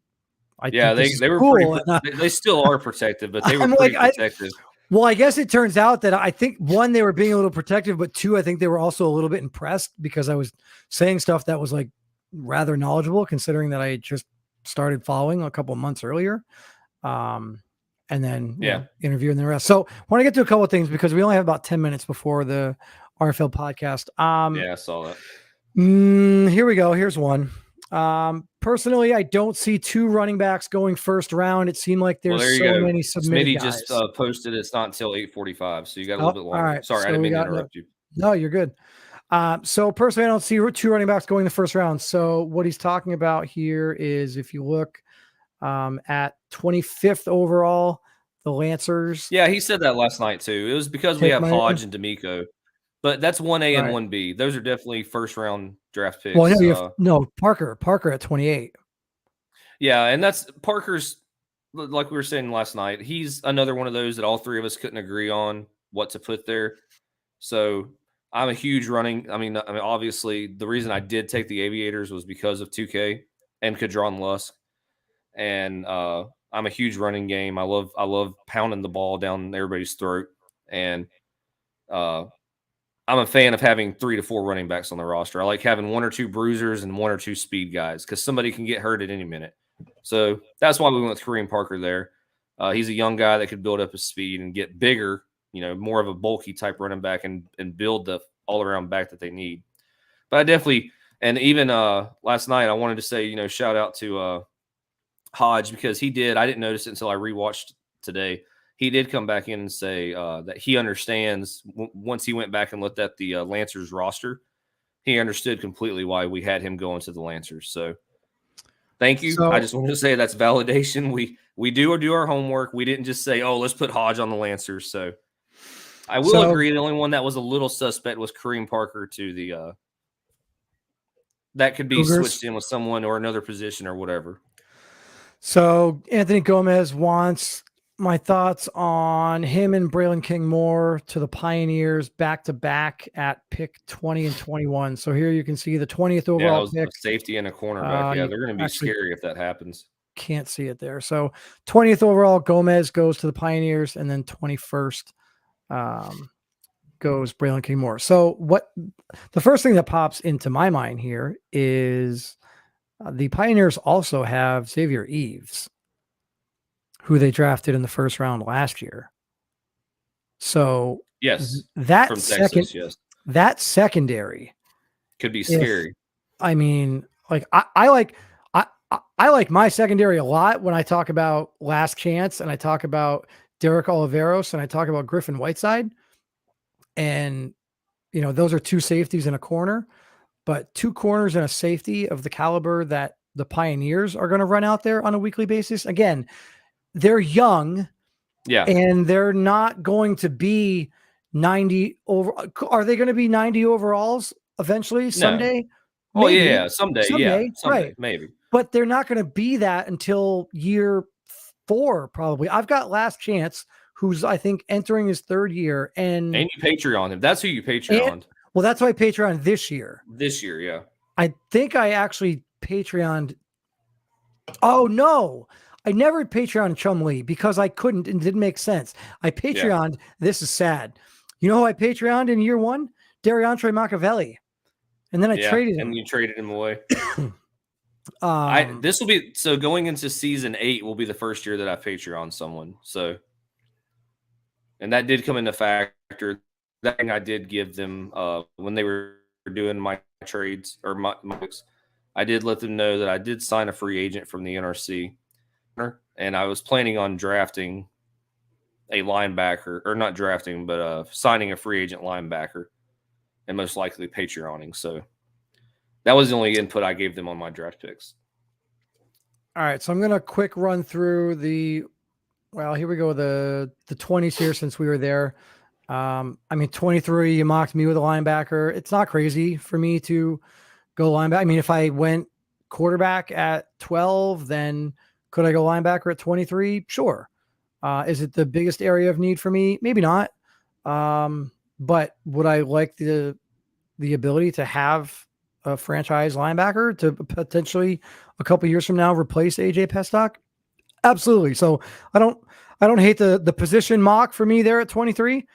Yeah, think this they is were cool. pretty. They still are protective, but they were I'm pretty like, protective. well, I guess it turns out that I think one, they were being a little protective, but two, I think they were also a little bit impressed because I was saying stuff that was like rather knowledgeable, considering that I had just started following a couple of months earlier. And then interviewing the rest. So I want to get to a couple of things because we only have about 10 minutes before the RFL podcast. Yeah, I saw that. Here we go. Here's one. Personally, I don't see two running backs going first round. It seemed like there's so many submitted Smitty guys. just posted it's not until 8:45, so you got a little bit longer. All right. Sorry, So I didn't we mean to got- interrupt you. No, you're good. So personally, I don't see two running backs going the first round. So what he's talking about here is, if you look at 25th overall, the Lancers. Yeah, he said that last night too. It was because we Take have my- Hodge and D'Amico, but that's 1A and Right. 1B. Those are definitely first round draft picks. Well, no, you have, no, Parker at 28. Yeah, and that's Parker's. Like we were saying last night, he's another one of those that all three of us couldn't agree on what to put there. So I'm a huge running. I mean, obviously, the reason I did take the Aviators was because of 2K and Kadron Lusk, and I'm a huge running game. I love pounding the ball down everybody's throat, and I'm a fan of having 3 to 4 running backs on the roster. I like having 1 or 2 bruisers and 1 or 2 speed guys because somebody can get hurt at any minute. So that's why we went with Kareem Parker there. He's a young guy that could build up his speed and get bigger, you know, more of a bulky type running back and build the all-around back that they need. But I definitely, and even last night, I wanted to say, you know, shout out to Hodge, because he did. I didn't notice it until I rewatched today. He did come back in and say that he understands once he went back and looked at the Lancers roster, he understood completely why we had him going to the Lancers. So thank you. So- I just wanted to say that's validation. We do our homework. We didn't just say, oh, let's put Hodge on the Lancers. So I will agree. The only one that was a little suspect was Kareem Parker to the that could be Cougars. switched in with someone or another position or whatever. So Anthony Gomez wants my thoughts on him and Braylon King Moore to the Pioneers back to back at pick 20 and 21. So here you can see the 20th Yeah, that overall was pick. a safety and a cornerback. Yeah, they're going to be actually scary if that happens. Can't see it there. So 20th overall, Gomez goes to the Pioneers, and then 21st goes Braylon King Moore. So the first thing that pops into my mind here is the Pioneers also have Xavier Eves, who they drafted in the first round last year. So Yes, that from second, Texas, yes, that secondary, could be if- scary. I mean, like I like my secondary a lot when I talk about Last Chance and I talk about Derek Oliveros and I talk about Griffin Whiteside. And, those are two safeties and a corner, but two corners and a safety of the caliber that the Pioneers are going to run out there on a weekly basis. Again, they're young Yeah, and they're not going to be 90 over. Are they going to be 90 overalls eventually someday? oh Maybe. yeah, someday, right. maybe. But they're not going to be that until year 4, probably. I've got Last Chance, who's I think entering his 3rd year, and you Patreon him. That's who you Patreon well, that's why I Patreon this year. this year. Yeah, I think I actually Patreoned. Oh no, I never Patreoned Chumlee because I couldn't and didn't make sense. I Patreoned. This is sad. You know who I Patreoned in year 1? Dariantre Machiavelli, and then I traded him. and you traded him away. Um, This will be so going into season 8 will be the first year that I Patreon someone. So, and that did come into factor. That thing I did give them when they were doing my trades or my I did let them know that I did sign a free agent from the NRC, and I was planning on drafting a linebacker, or not drafting, but signing a free agent linebacker, and most likely Patreoning. So that was the only input I gave them on my draft picks. all right, so I'm gonna quick run through the. Well, here we go. The 20s here since we were there. I mean, 23. You mocked me with a linebacker. It's not crazy for me to go linebacker. I mean, if I went quarterback at 12, then could I go linebacker at 23? Sure. Is it the biggest area of need for me? Maybe not. But would I like the ability to have a franchise linebacker to potentially a couple years from now replace AJ Pestock? Absolutely. So I don't hate the position mock for me there at 23.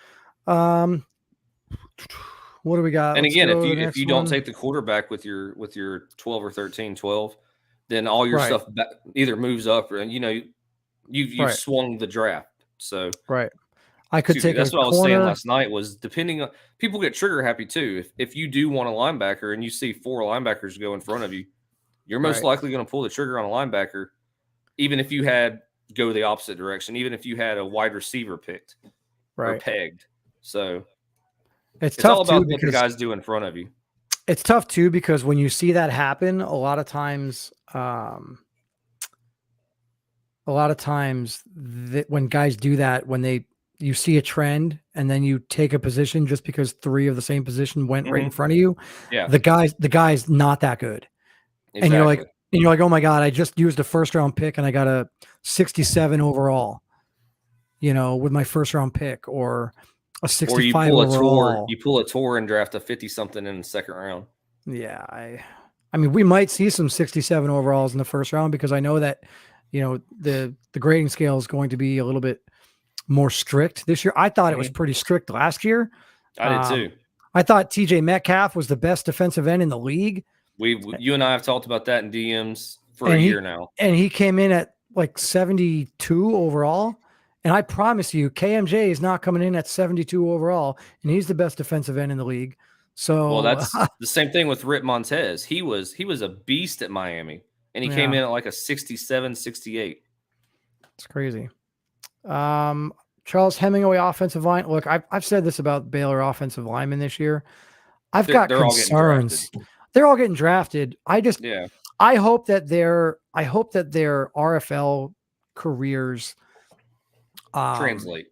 What do we got? And Let's again, go to the if next you don't one. take the quarterback with your 12 or 13, 12, then all your Right. stuff either moves up or you've Right. swung the draft. So Right. I could take that's a what I was saying corner. last night was depending on people get trigger happy too. If you do want a linebacker and you see 4 linebackers go in front of you, you're most Right. likely going to pull the trigger on a linebacker, even if you had go the opposite direction, even if you had a wide receiver picked or Right. pegged. So It's it's all tough about too what the because guys do in front of you. it's tough too because when you see that happen, a lot of times when guys do that, when you see a trend and then you take a position just because 3 of the same position went right in front of you, Yeah, the guy's not that good. exactly. And you're like, oh my God, I just used a 1st round pick and I got a 67 overall, with my 1st round pick, or a 65 overall. You pull a tour and draft a 50 something in the 2nd round. Yeah. I mean, we might see some 67 overalls in the 1st round because I know that, the grading scale is going to be a little bit more strict this year. I thought it was pretty strict last year. I did too. I thought TJ Metcalf was the best defensive end in the league. You and I have talked about that in DMs for And a he- year now. And he came in at like 72 overall. And I promise you, KMJ is not coming in at 72 overall, and he's the best defensive end in the league. So, Well, that's the same thing with Rip Montez. He was a beast at Miami, and he came in at like a 67, 68. it's crazy. Charles Hemingway offensive line. Look, I've said this about Baylor offensive linemen this year. I've got They're all getting concerns. drafted. They're all getting drafted. Yeah. I hope that their RFL careers Translate.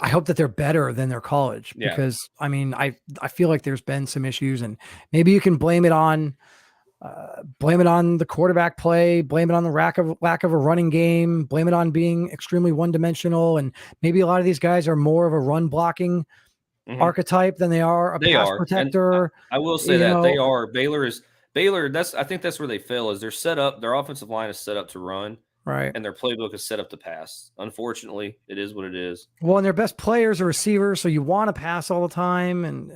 I hope that they're better than their college, Yeah. because I mean, I feel like there's been some issues, and maybe you can blame it on the quarterback play, blame it on the lack of a running game, blame it on being extremely one-dimensional, and maybe a lot of these guys are more of a run blocking archetype than they are a pass protector. I will say that they are. Baylor. I think that's where they fail. Is they're set up. Their offensive line is set up to run, Right. and their playbook is set up to pass. Unfortunately, it is what it is. Well, and their best players are receivers, so you want to pass all the time, and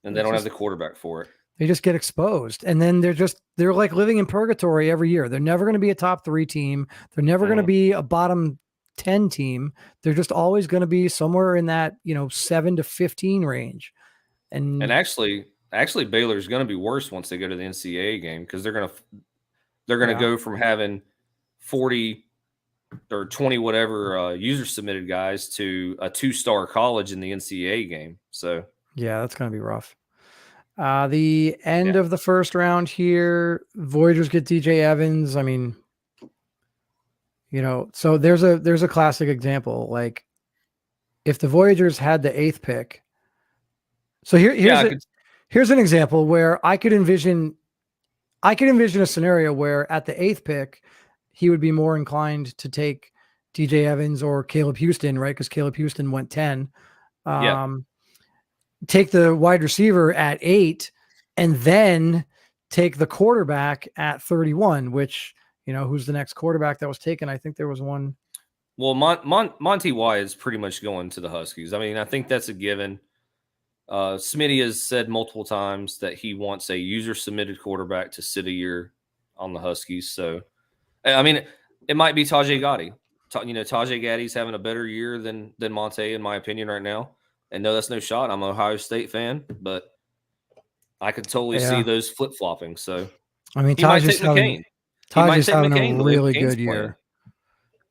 And they don't have the quarterback for it. they just get exposed, and then they're like living in purgatory every year. They're never going to be a top 3 team. They're never going to be a bottom 10 team. They're just always going to be somewhere in that 7 to 15 range. And actually, Baylor's going to be worse once they go to the NCAA game, because they're going to go from having 40 or 20 whatever user submitted guys to a 2-star college in the NCAA game. So yeah, that's going to be rough. The end of the first round here, Voyagers get DJ Evans. I mean, so there's a classic example. Like, if the Voyagers had the 8th pick, so here's an example where I could envision a scenario where at the 8th pick, he would be more inclined to take DJ Evans or Caleb Houston, right? Because Caleb Houston went 10. Take the wide receiver at 8, and then take the quarterback at 31, which, who's the next quarterback that was taken? I think there was one. Well, Monty Y is pretty much going to the Huskies. I mean, I think that's a given. Smitty has said multiple times that he wants a user-submitted quarterback to sit a year on the Huskies. So, I mean, it might be Tajay Gotti. Tajay Gotti's having a better year than Monte, in my opinion, right now. And no, that's no shot. I'm an Ohio State fan, but I could totally see those flip-flopping. So, I mean, Tajay's having a really good year.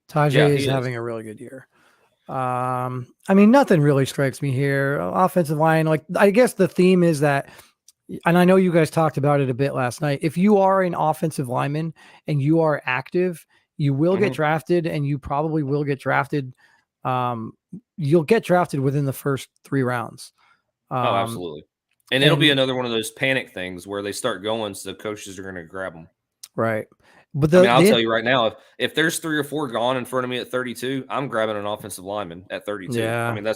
Tajay is having a really good year. I mean, nothing really strikes me here. Offensive line, like, I guess the theme is that, and I know you guys talked about it a bit last night, if you are an offensive lineman and you are active, you will get drafted, and you probably will get drafted. You'll get drafted within the first 3 rounds. Absolutely. And it'll be another one of those panic things where they start going, so the coaches are going to grab them. Right. But I'll tell you right now, if there's 3 or 4 gone in front of me at 32, I'm grabbing an offensive lineman at 32. Yeah. I mean,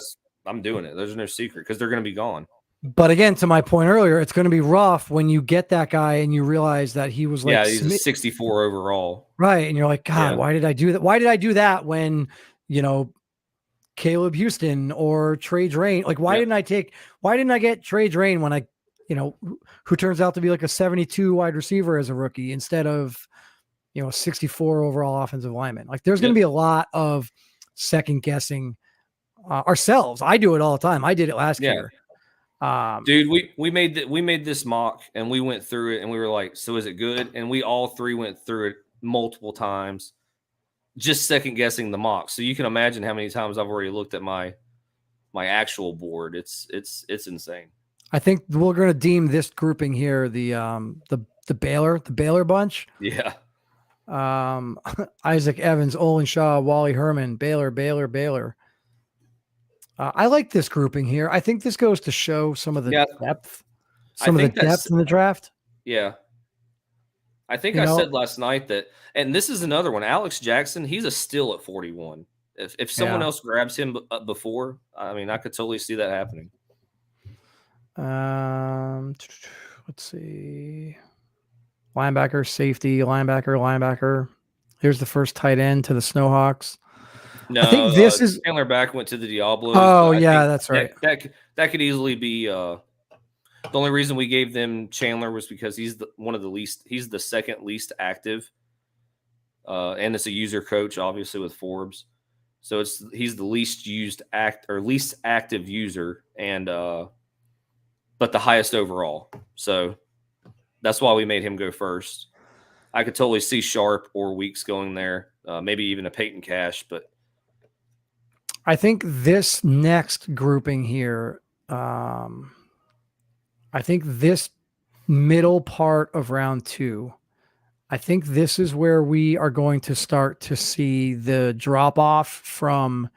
I'm doing it. There's no secret, because they're going to be gone. But again, to my point earlier, it's going to be rough when you get that guy and you realize that he was like, he's a 64 overall. Right. And you're like, God, why did I do that? Why did I do that when, Caleb Houston or Trey Drain? Like, why didn't I get Trey Drain when I, who turns out to be like a 72 wide receiver as a rookie instead of, 64 overall offensive lineman? Like, there's going to be a lot of second guessing ourselves. I do it all the time. I did it last year. Dude, we made this mock, and we went through it, and we were like, so is it good? And we all 3 went through it multiple times, just second guessing the mock. So you can imagine how many times I've already looked at my actual board. It's insane. I think we're going to deem this grouping here the Baylor bunch. Yeah. Isaac Evans, Olin Shaw, Wally Herman, Baylor. I like this grouping here. I think this goes to show some of the depth, in the draft. Yeah. I think I said last night that, and this is another one, Alex Jackson, he's a steal at 41. If someone else grabs him before, I mean, I could totally see that happening. Let's see. Linebacker, safety, linebacker. Here's the first tight end to the Snowhawks. No, I think this is Chandler Back went to the Diablos. Oh yeah, that's right. That could easily be. The only reason we gave them Chandler was because he's he's the second least active, and it's a user coach, obviously, with Forbes. So he's the least least active user, and but the highest overall. So that's why we made him go first. I could totally see Sharp or Weeks going there, maybe even a Peyton Cash, but I think this next grouping here, I think this middle part of round 2, I think this is where we are going to start to see the drop off from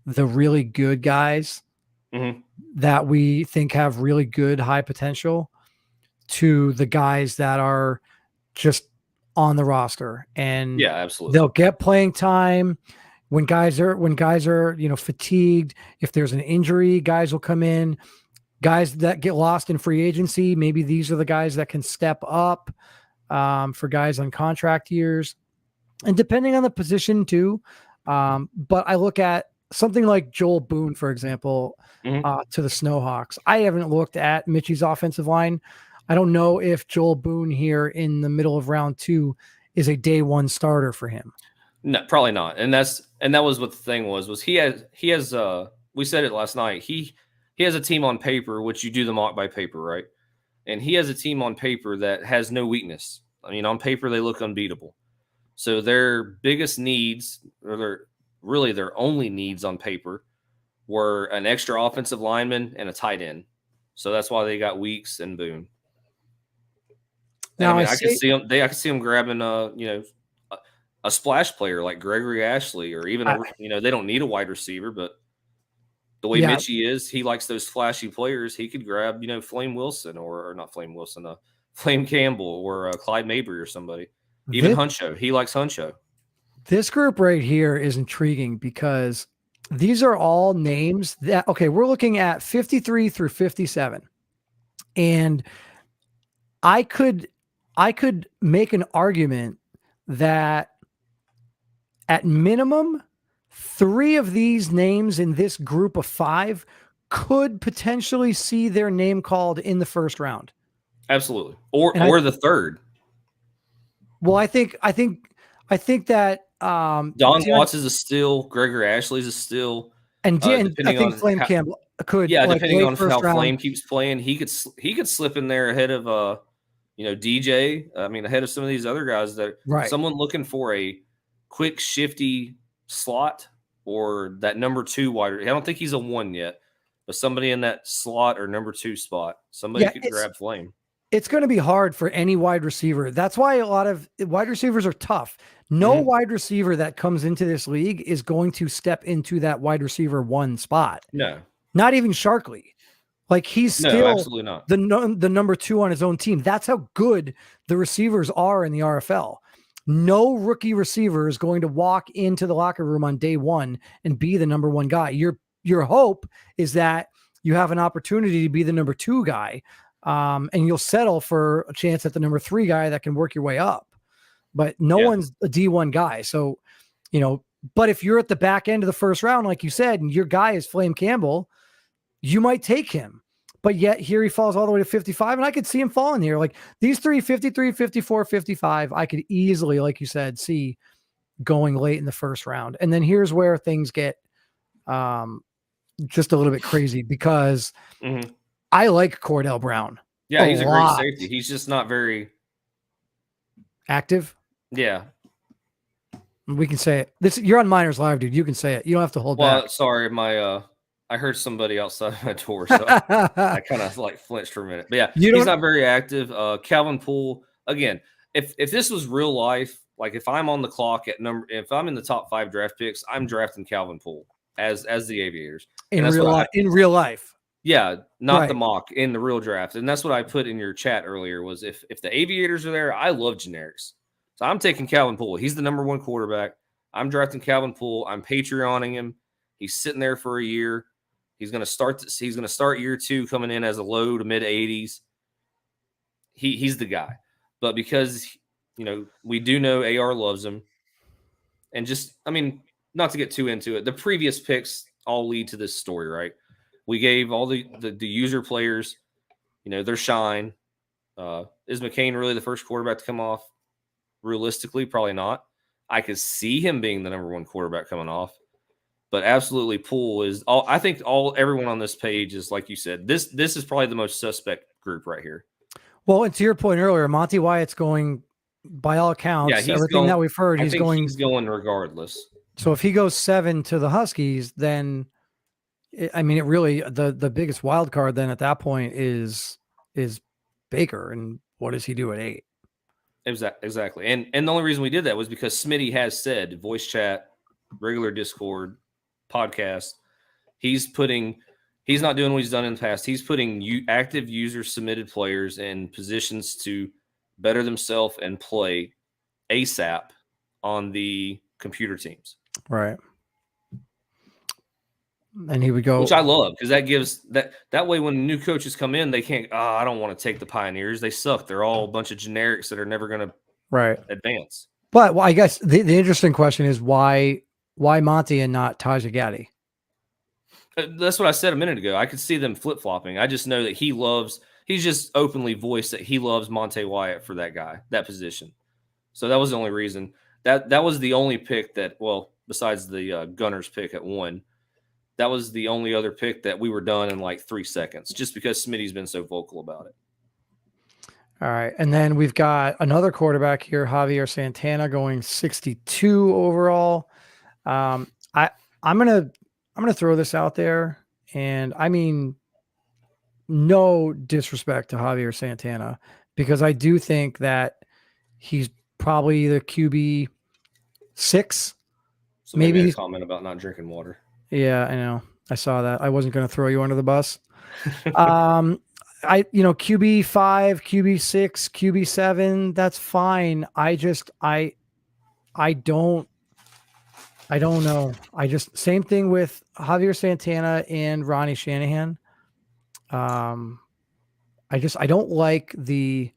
the really good guys that we think have really good high potential to the guys that are just on the roster. And yeah, absolutely, they'll get playing time. When guys are, fatigued, if there's an injury, guys will come in. Guys that get lost in free agency, maybe these are the guys that can step up for guys on contract years. and depending on the position too. But I look at something like Joel Boone, for example, to the Snowhawks. I haven't looked at Mitchie's offensive line. I don't know if Joel Boone here in the middle of round 2 is a day one starter for him. No, probably not. And that was what the thing was he has we said it last night. He has a team on paper, which you do the mock by paper, right? And he has a team on paper that has no weakness. I mean, on paper they look unbeatable. So their biggest needs, or their only needs on paper, were an extra offensive lineman and a tight end. So that's why they got Weeks and Boone. Now, I can see them. I can see them grabbing a splash player like Gregory Ashley, or even they don't need a wide receiver, but the way Mitchie is, he likes those flashy players. He could grab Flame Wilson or not Flame Wilson, Flame Campbell or Clyde Mabry or somebody. Even Huncho, he likes Huncho. This group right here is intriguing because these are all names that we're looking at 53 through 57, and I could make an argument that at minimum 3 of these names in this group of 5 could potentially see their name called in the first round. Absolutely. Or the third. Well, I think that Don Watts is a steal, Gregory Ashley is a steal. And I think Flame Campbell could. Yeah, depending on how Flame keeps playing, he could slip in there ahead of DJ. I mean, ahead of some of these other guys that someone looking for a quick, shifty slot or that number 2 wide. I don't think he's a 1 yet, but somebody in that slot or number 2 spot, somebody could grab Flame. It's going to be hard for any wide receiver. That's why a lot of wide receivers are tough. No wide receiver that comes into this league is going to step into that wide receiver 1 spot. No, not even Sharkley. Like he's still absolutely not. the number 2 on his own team. That's how good the receivers are in the RFL. No rookie receiver is going to walk into the locker room on day 1 and be the number 1 guy. Your hope is that you have an opportunity to be the number 2 guy. And you'll settle for a chance at the number 3 guy that can work your way up, but no one's a D1 guy. So, but if you're at the back end of the first round, like you said, and your guy is Flame Campbell, you might take him, but yet here he falls all the way to 55. And I could see him falling here. Like these 3, 53, 54, 55, I could easily, like you said, see going late in the first round. And then here's where things get, just a little bit crazy because I like Cordell Brown. Yeah, he's a great safety. He's just not very active. Yeah. We can say it. You're on Miners Live, dude. You can say it. You don't have to hold back. Well, sorry, I heard somebody outside my door, so I kind of flinched for a minute. But yeah, he's not very active. Calvin Poole, again, if this was real life, like if I'm on the clock if I'm in the top 5 draft picks, I'm drafting Calvin Poole as the Aviators. In real life. Yeah, not the mock, in the real draft. And that's what I put in your chat earlier was if the Aviators are there, I love generics. So I'm taking Calvin Poole. He's the number 1 quarterback. I'm drafting Calvin Poole. I'm Patreoning him. He's sitting there for a year. He's going to start year 2 coming in as a low to mid 80s. He's the guy. But because we do know AR loves him. And not to get too into it, the previous picks all lead to this story, right? We gave all the user players, their shine. Is McCain really the first quarterback to come off? Realistically, probably not. I could see him being the number 1 quarterback coming off, but absolutely Poole is all. I think everyone on this page is, like you said, this is probably the most suspect group right here. Well, and to your point earlier, Monty Wyatt's going, by all accounts, everything that we've heard, he's going regardless. So if he goes 7 to the Huskies, then it really the biggest wild card then at that point is Baker, and what does he do at 8? Exactly. And the only reason we did that was because Smitty has said, voice chat, regular Discord, podcast, he's not doing what he's done in the past. He's putting active user submitted players in positions to better themselves and play ASAP on the computer teams. Right. And he would go, which I love, because that gives that way when new coaches come in, they can't. I don't want to take the Pioneers. They suck. They're all a bunch of generics that are never going to advance. But well, I guess the interesting question is why Monty and not Tajah Gaddy? That's what I said a minute ago. I could see them flip flopping. I just know that he's just openly voiced that he loves Monte Wyatt for that guy, that position. So that was the only reason. That was the only pick that, well, besides the Gunners pick at 1, that was the only other pick that we were done in like 3 seconds, just because Smitty's been so vocal about it. All right. And then we've got another quarterback here, Javier Santana, going 62 overall. I'm gonna throw this out there, and I mean no disrespect to Javier Santana, because I do think that he's probably the QB 6. So maybe Maybe a comment about not drinking water. Yeah, I know. I saw that. I wasn't going to throw you under the bus. QB 5, QB 6, QB 7, that's fine. I don't know. Same thing with Javier Santana and Ronnie Shanahan. I don't like the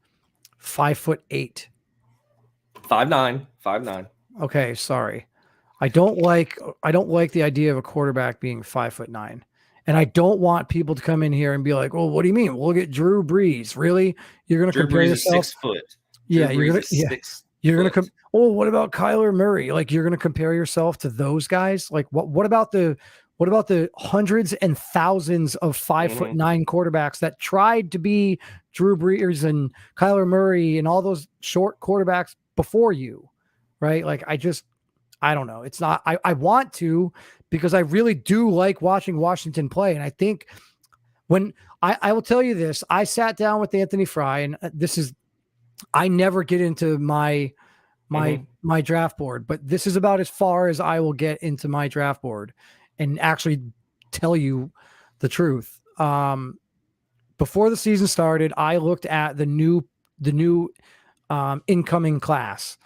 5'8". 5'9". Okay, sorry. I don't like the idea of a quarterback being 5'9". And I don't want people to come in here and be like, "Well, what do you mean? We'll get Drew Brees." Really? You're going to compare Brees yourself? Is 6 foot. Yeah, Drew you're Brees going is to 6 You're going foot. to oh, what about Kyler Murray? Like, you're going to compare yourself to those guys? Like, what about the hundreds and thousands of 5'9" quarterbacks that tried to be Drew Brees and Kyler Murray and all those short quarterbacks before you, right? Like, I don't know. It's not, I want to, because I really do like watching Washington play. And I think when I will tell you this, I sat down with Anthony Fry, and I never get into my draft board, but this is about as far as I will get into my draft board and actually tell you the truth. Before the season started, I looked at the new incoming class,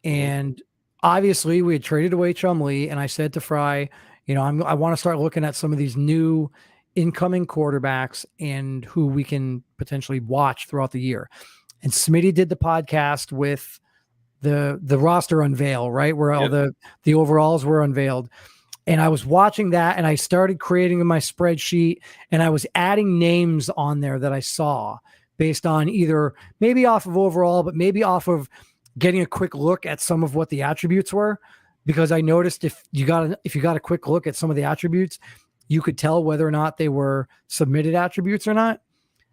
and obviously we had traded away Chumlee, and I said to Fry, I want to start looking at some of these new incoming quarterbacks and who we can potentially watch throughout the year. And Smitty did the podcast with the roster unveil, right? Where all the overalls were unveiled. And I was watching that, and I started creating in my spreadsheet, and I was adding names on there that I saw based on either maybe off of overall, but maybe off of getting a quick look at some of what the attributes were, because I noticed if you got a quick look at some of the attributes, you could tell whether or not they were submitted attributes or not.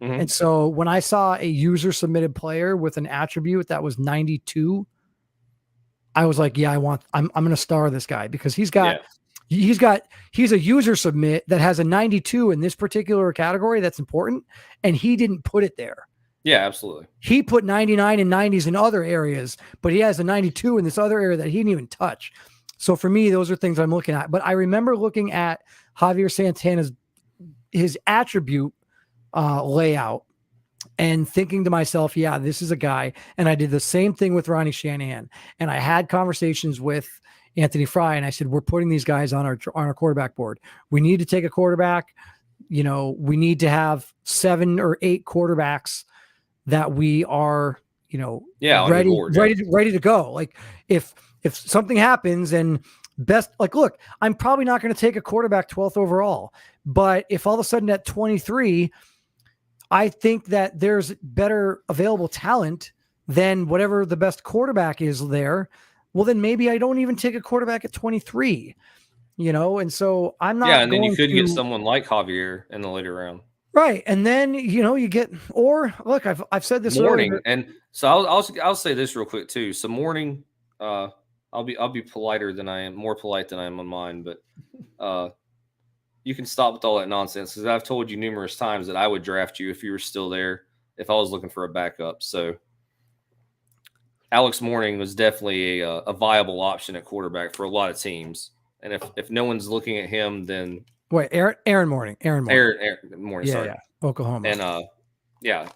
Mm-hmm. And so when I saw a user submitted player with an attribute that was 92, I was like, I'm going to star this guy, because he's a user submit that has a 92 in this particular category. That's important. And he didn't put it there. Yeah, absolutely. He put 99 and 90s in other areas, but he has a 92 in this other area that he didn't even touch. So for me, those are things I'm looking at. But I remember looking at Javier Santana's his attribute layout and thinking to myself, yeah, this is a guy. And I did the same thing with Ronnie Shanahan. And I had conversations with Anthony Fry, and I said, we're putting these guys on our quarterback board. We need to take a quarterback. We need to have 7 or 8 quarterbacks that we are, ready to go. Like, if something happens and look, I'm probably not going to take a quarterback 12th overall, but if all of a sudden at 23, I think that there's better available talent than whatever the best quarterback is there, well, then maybe I don't even take a quarterback at 23, and so I'm not. Yeah, and then you could get someone like Javier in the later round. Right. And then, you get, or look, I've said this earlier. And so I'll say this real quick too. So morning, I'll be more polite than I am on mine, but you can stop with all that nonsense, because I've told you numerous times that I would draft you if you were still there, if I was looking for a backup. So Alex Morning was definitely a viable option at quarterback for a lot of teams. And if no one's looking at him, then wait, Aaron Morning. Aaron Morning. Sorry. Yeah, Oklahoma. And yeah.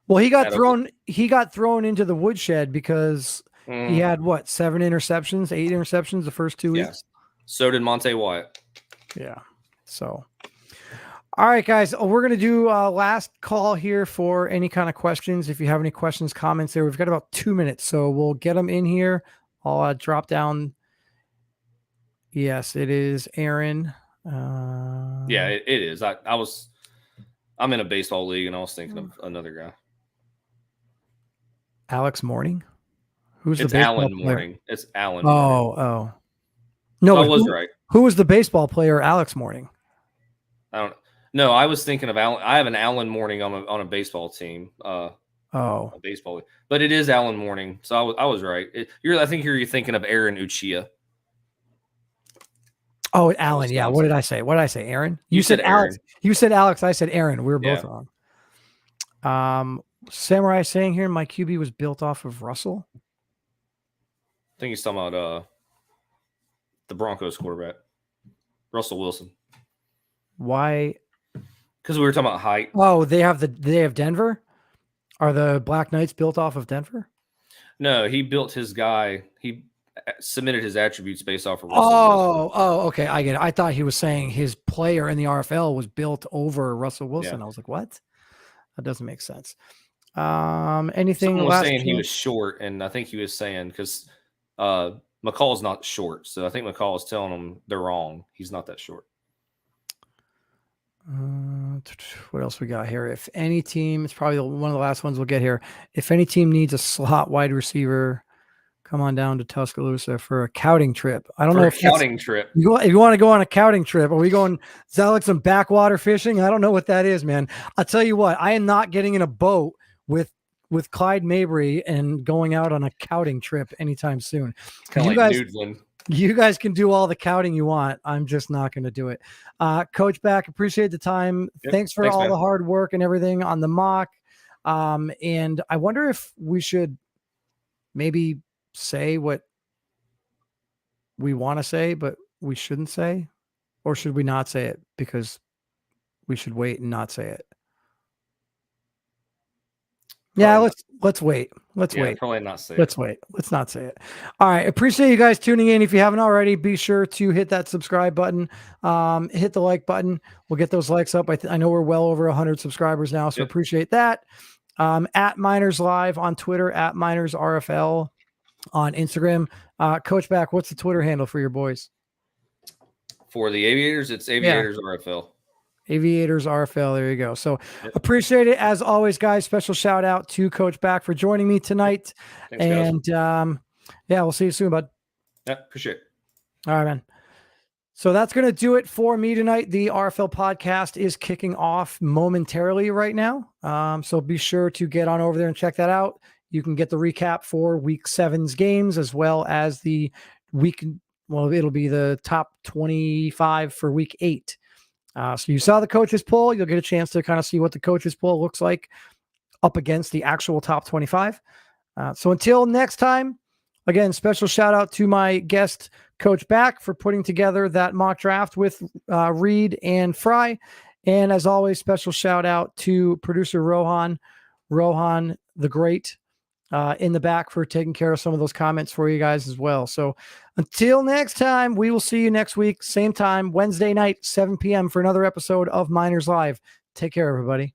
Well, he got thrown into the woodshed because he had 7 interceptions, 8 interceptions the first 2 weeks. So did Monte Wyatt. Yeah. So, all right, guys, we're going to do last call here for any kind of questions. If you have any questions, comments there, we've got about 2 minutes, so we'll get them in here. I'll drop down. Yes, it is Aaron. Yeah, it is. I'm in a baseball league, and I was thinking of another guy. Alex Morning. Who's It's the baseball Alan player? Morning. It's Alan Morning. Oh. No, So I but was right. Who was the baseball player Alex Morning? I don't. No, I was thinking of Alan. I have an Alan Morning on a baseball team. A baseball league. But it is Alan Morning. So I was right. I think you're thinking of Aaron Uchiha. Oh, Alan. Yeah. What did I say? What did I say? Aaron? You said Alex. Aaron. You said Alex. I said Aaron. We were both Yeah. wrong. Samurai saying here, my QB was built off of Russell. I think he's talking about the Broncos quarterback, Russell Wilson. Why? Because we were talking about height. Oh, they have Denver. Are the Black Knights built off of Denver? No, he built his guy. He submitted his attributes based off of Russell Wilson. Oh, okay. I get it. I thought he was saying his player in the RFL was built over Russell Wilson. Yeah. I was like, what? That doesn't make sense. Anything? Someone was last saying he chance? was short, and I think he was saying because McCall's not short, so I think McCall is telling them they're wrong. He's not that short. What else we got here? If any team, it's probably one of the last ones we'll get here. If any team needs a slot wide receiver, come on down to Tuscaloosa for a scouting trip. I don't know if Trip. if you want to go on a scouting trip. Are we going? Is that like some backwater fishing? I don't know what that is, man. I'll tell you what. I am not getting in a boat with Clyde Mabry and going out on a scouting trip anytime soon. Kind of like Noodland. You guys can do all the counting you want. I'm just not going to do it. Coach Back, appreciate the time. Yep. Thanks for all the hard work and everything on the mock. And I wonder if we should maybe say what we want to say, but we shouldn't say, or should we not say it because we should wait and not say it? Yeah, let's wait. Let's wait. Probably not say Let's wait. Let's not say it. All right. Appreciate you guys tuning in. If you haven't already, be sure to hit that subscribe button. Hit the like button. We'll get those likes up. I know we're well over 100 subscribers now, so appreciate that. At Miners Live on Twitter, at Miners RFL on Instagram. Coach Back, what's the Twitter handle for your boys? For the Aviators, it's Aviators RFL. Aviators RFL. There you go. So appreciate it as always, guys. Special shout out to Coach Back for joining me tonight. Thanks, and we'll see you soon, bud. Yeah, appreciate it. All right, man. So that's going to do it for me tonight. The RFL podcast is kicking off momentarily right now. So be sure to get on over there and check that out. You can get the recap for week 7's games as well as the it'll be the top 25 for week 8. So you saw the coaches poll. You'll get a chance to kind of see what the coaches poll looks like up against the actual top 25. So until next time, again, special shout out to my guest, Coach Back, for putting together that mock draft with Reed and Fry. And as always, special shout out to producer Rohan the Great, in the back for taking care of some of those comments for you guys as well. So until next time, we will see you next week, same time, Wednesday night, 7 p.m. for another episode of Miners Live. Take care, everybody.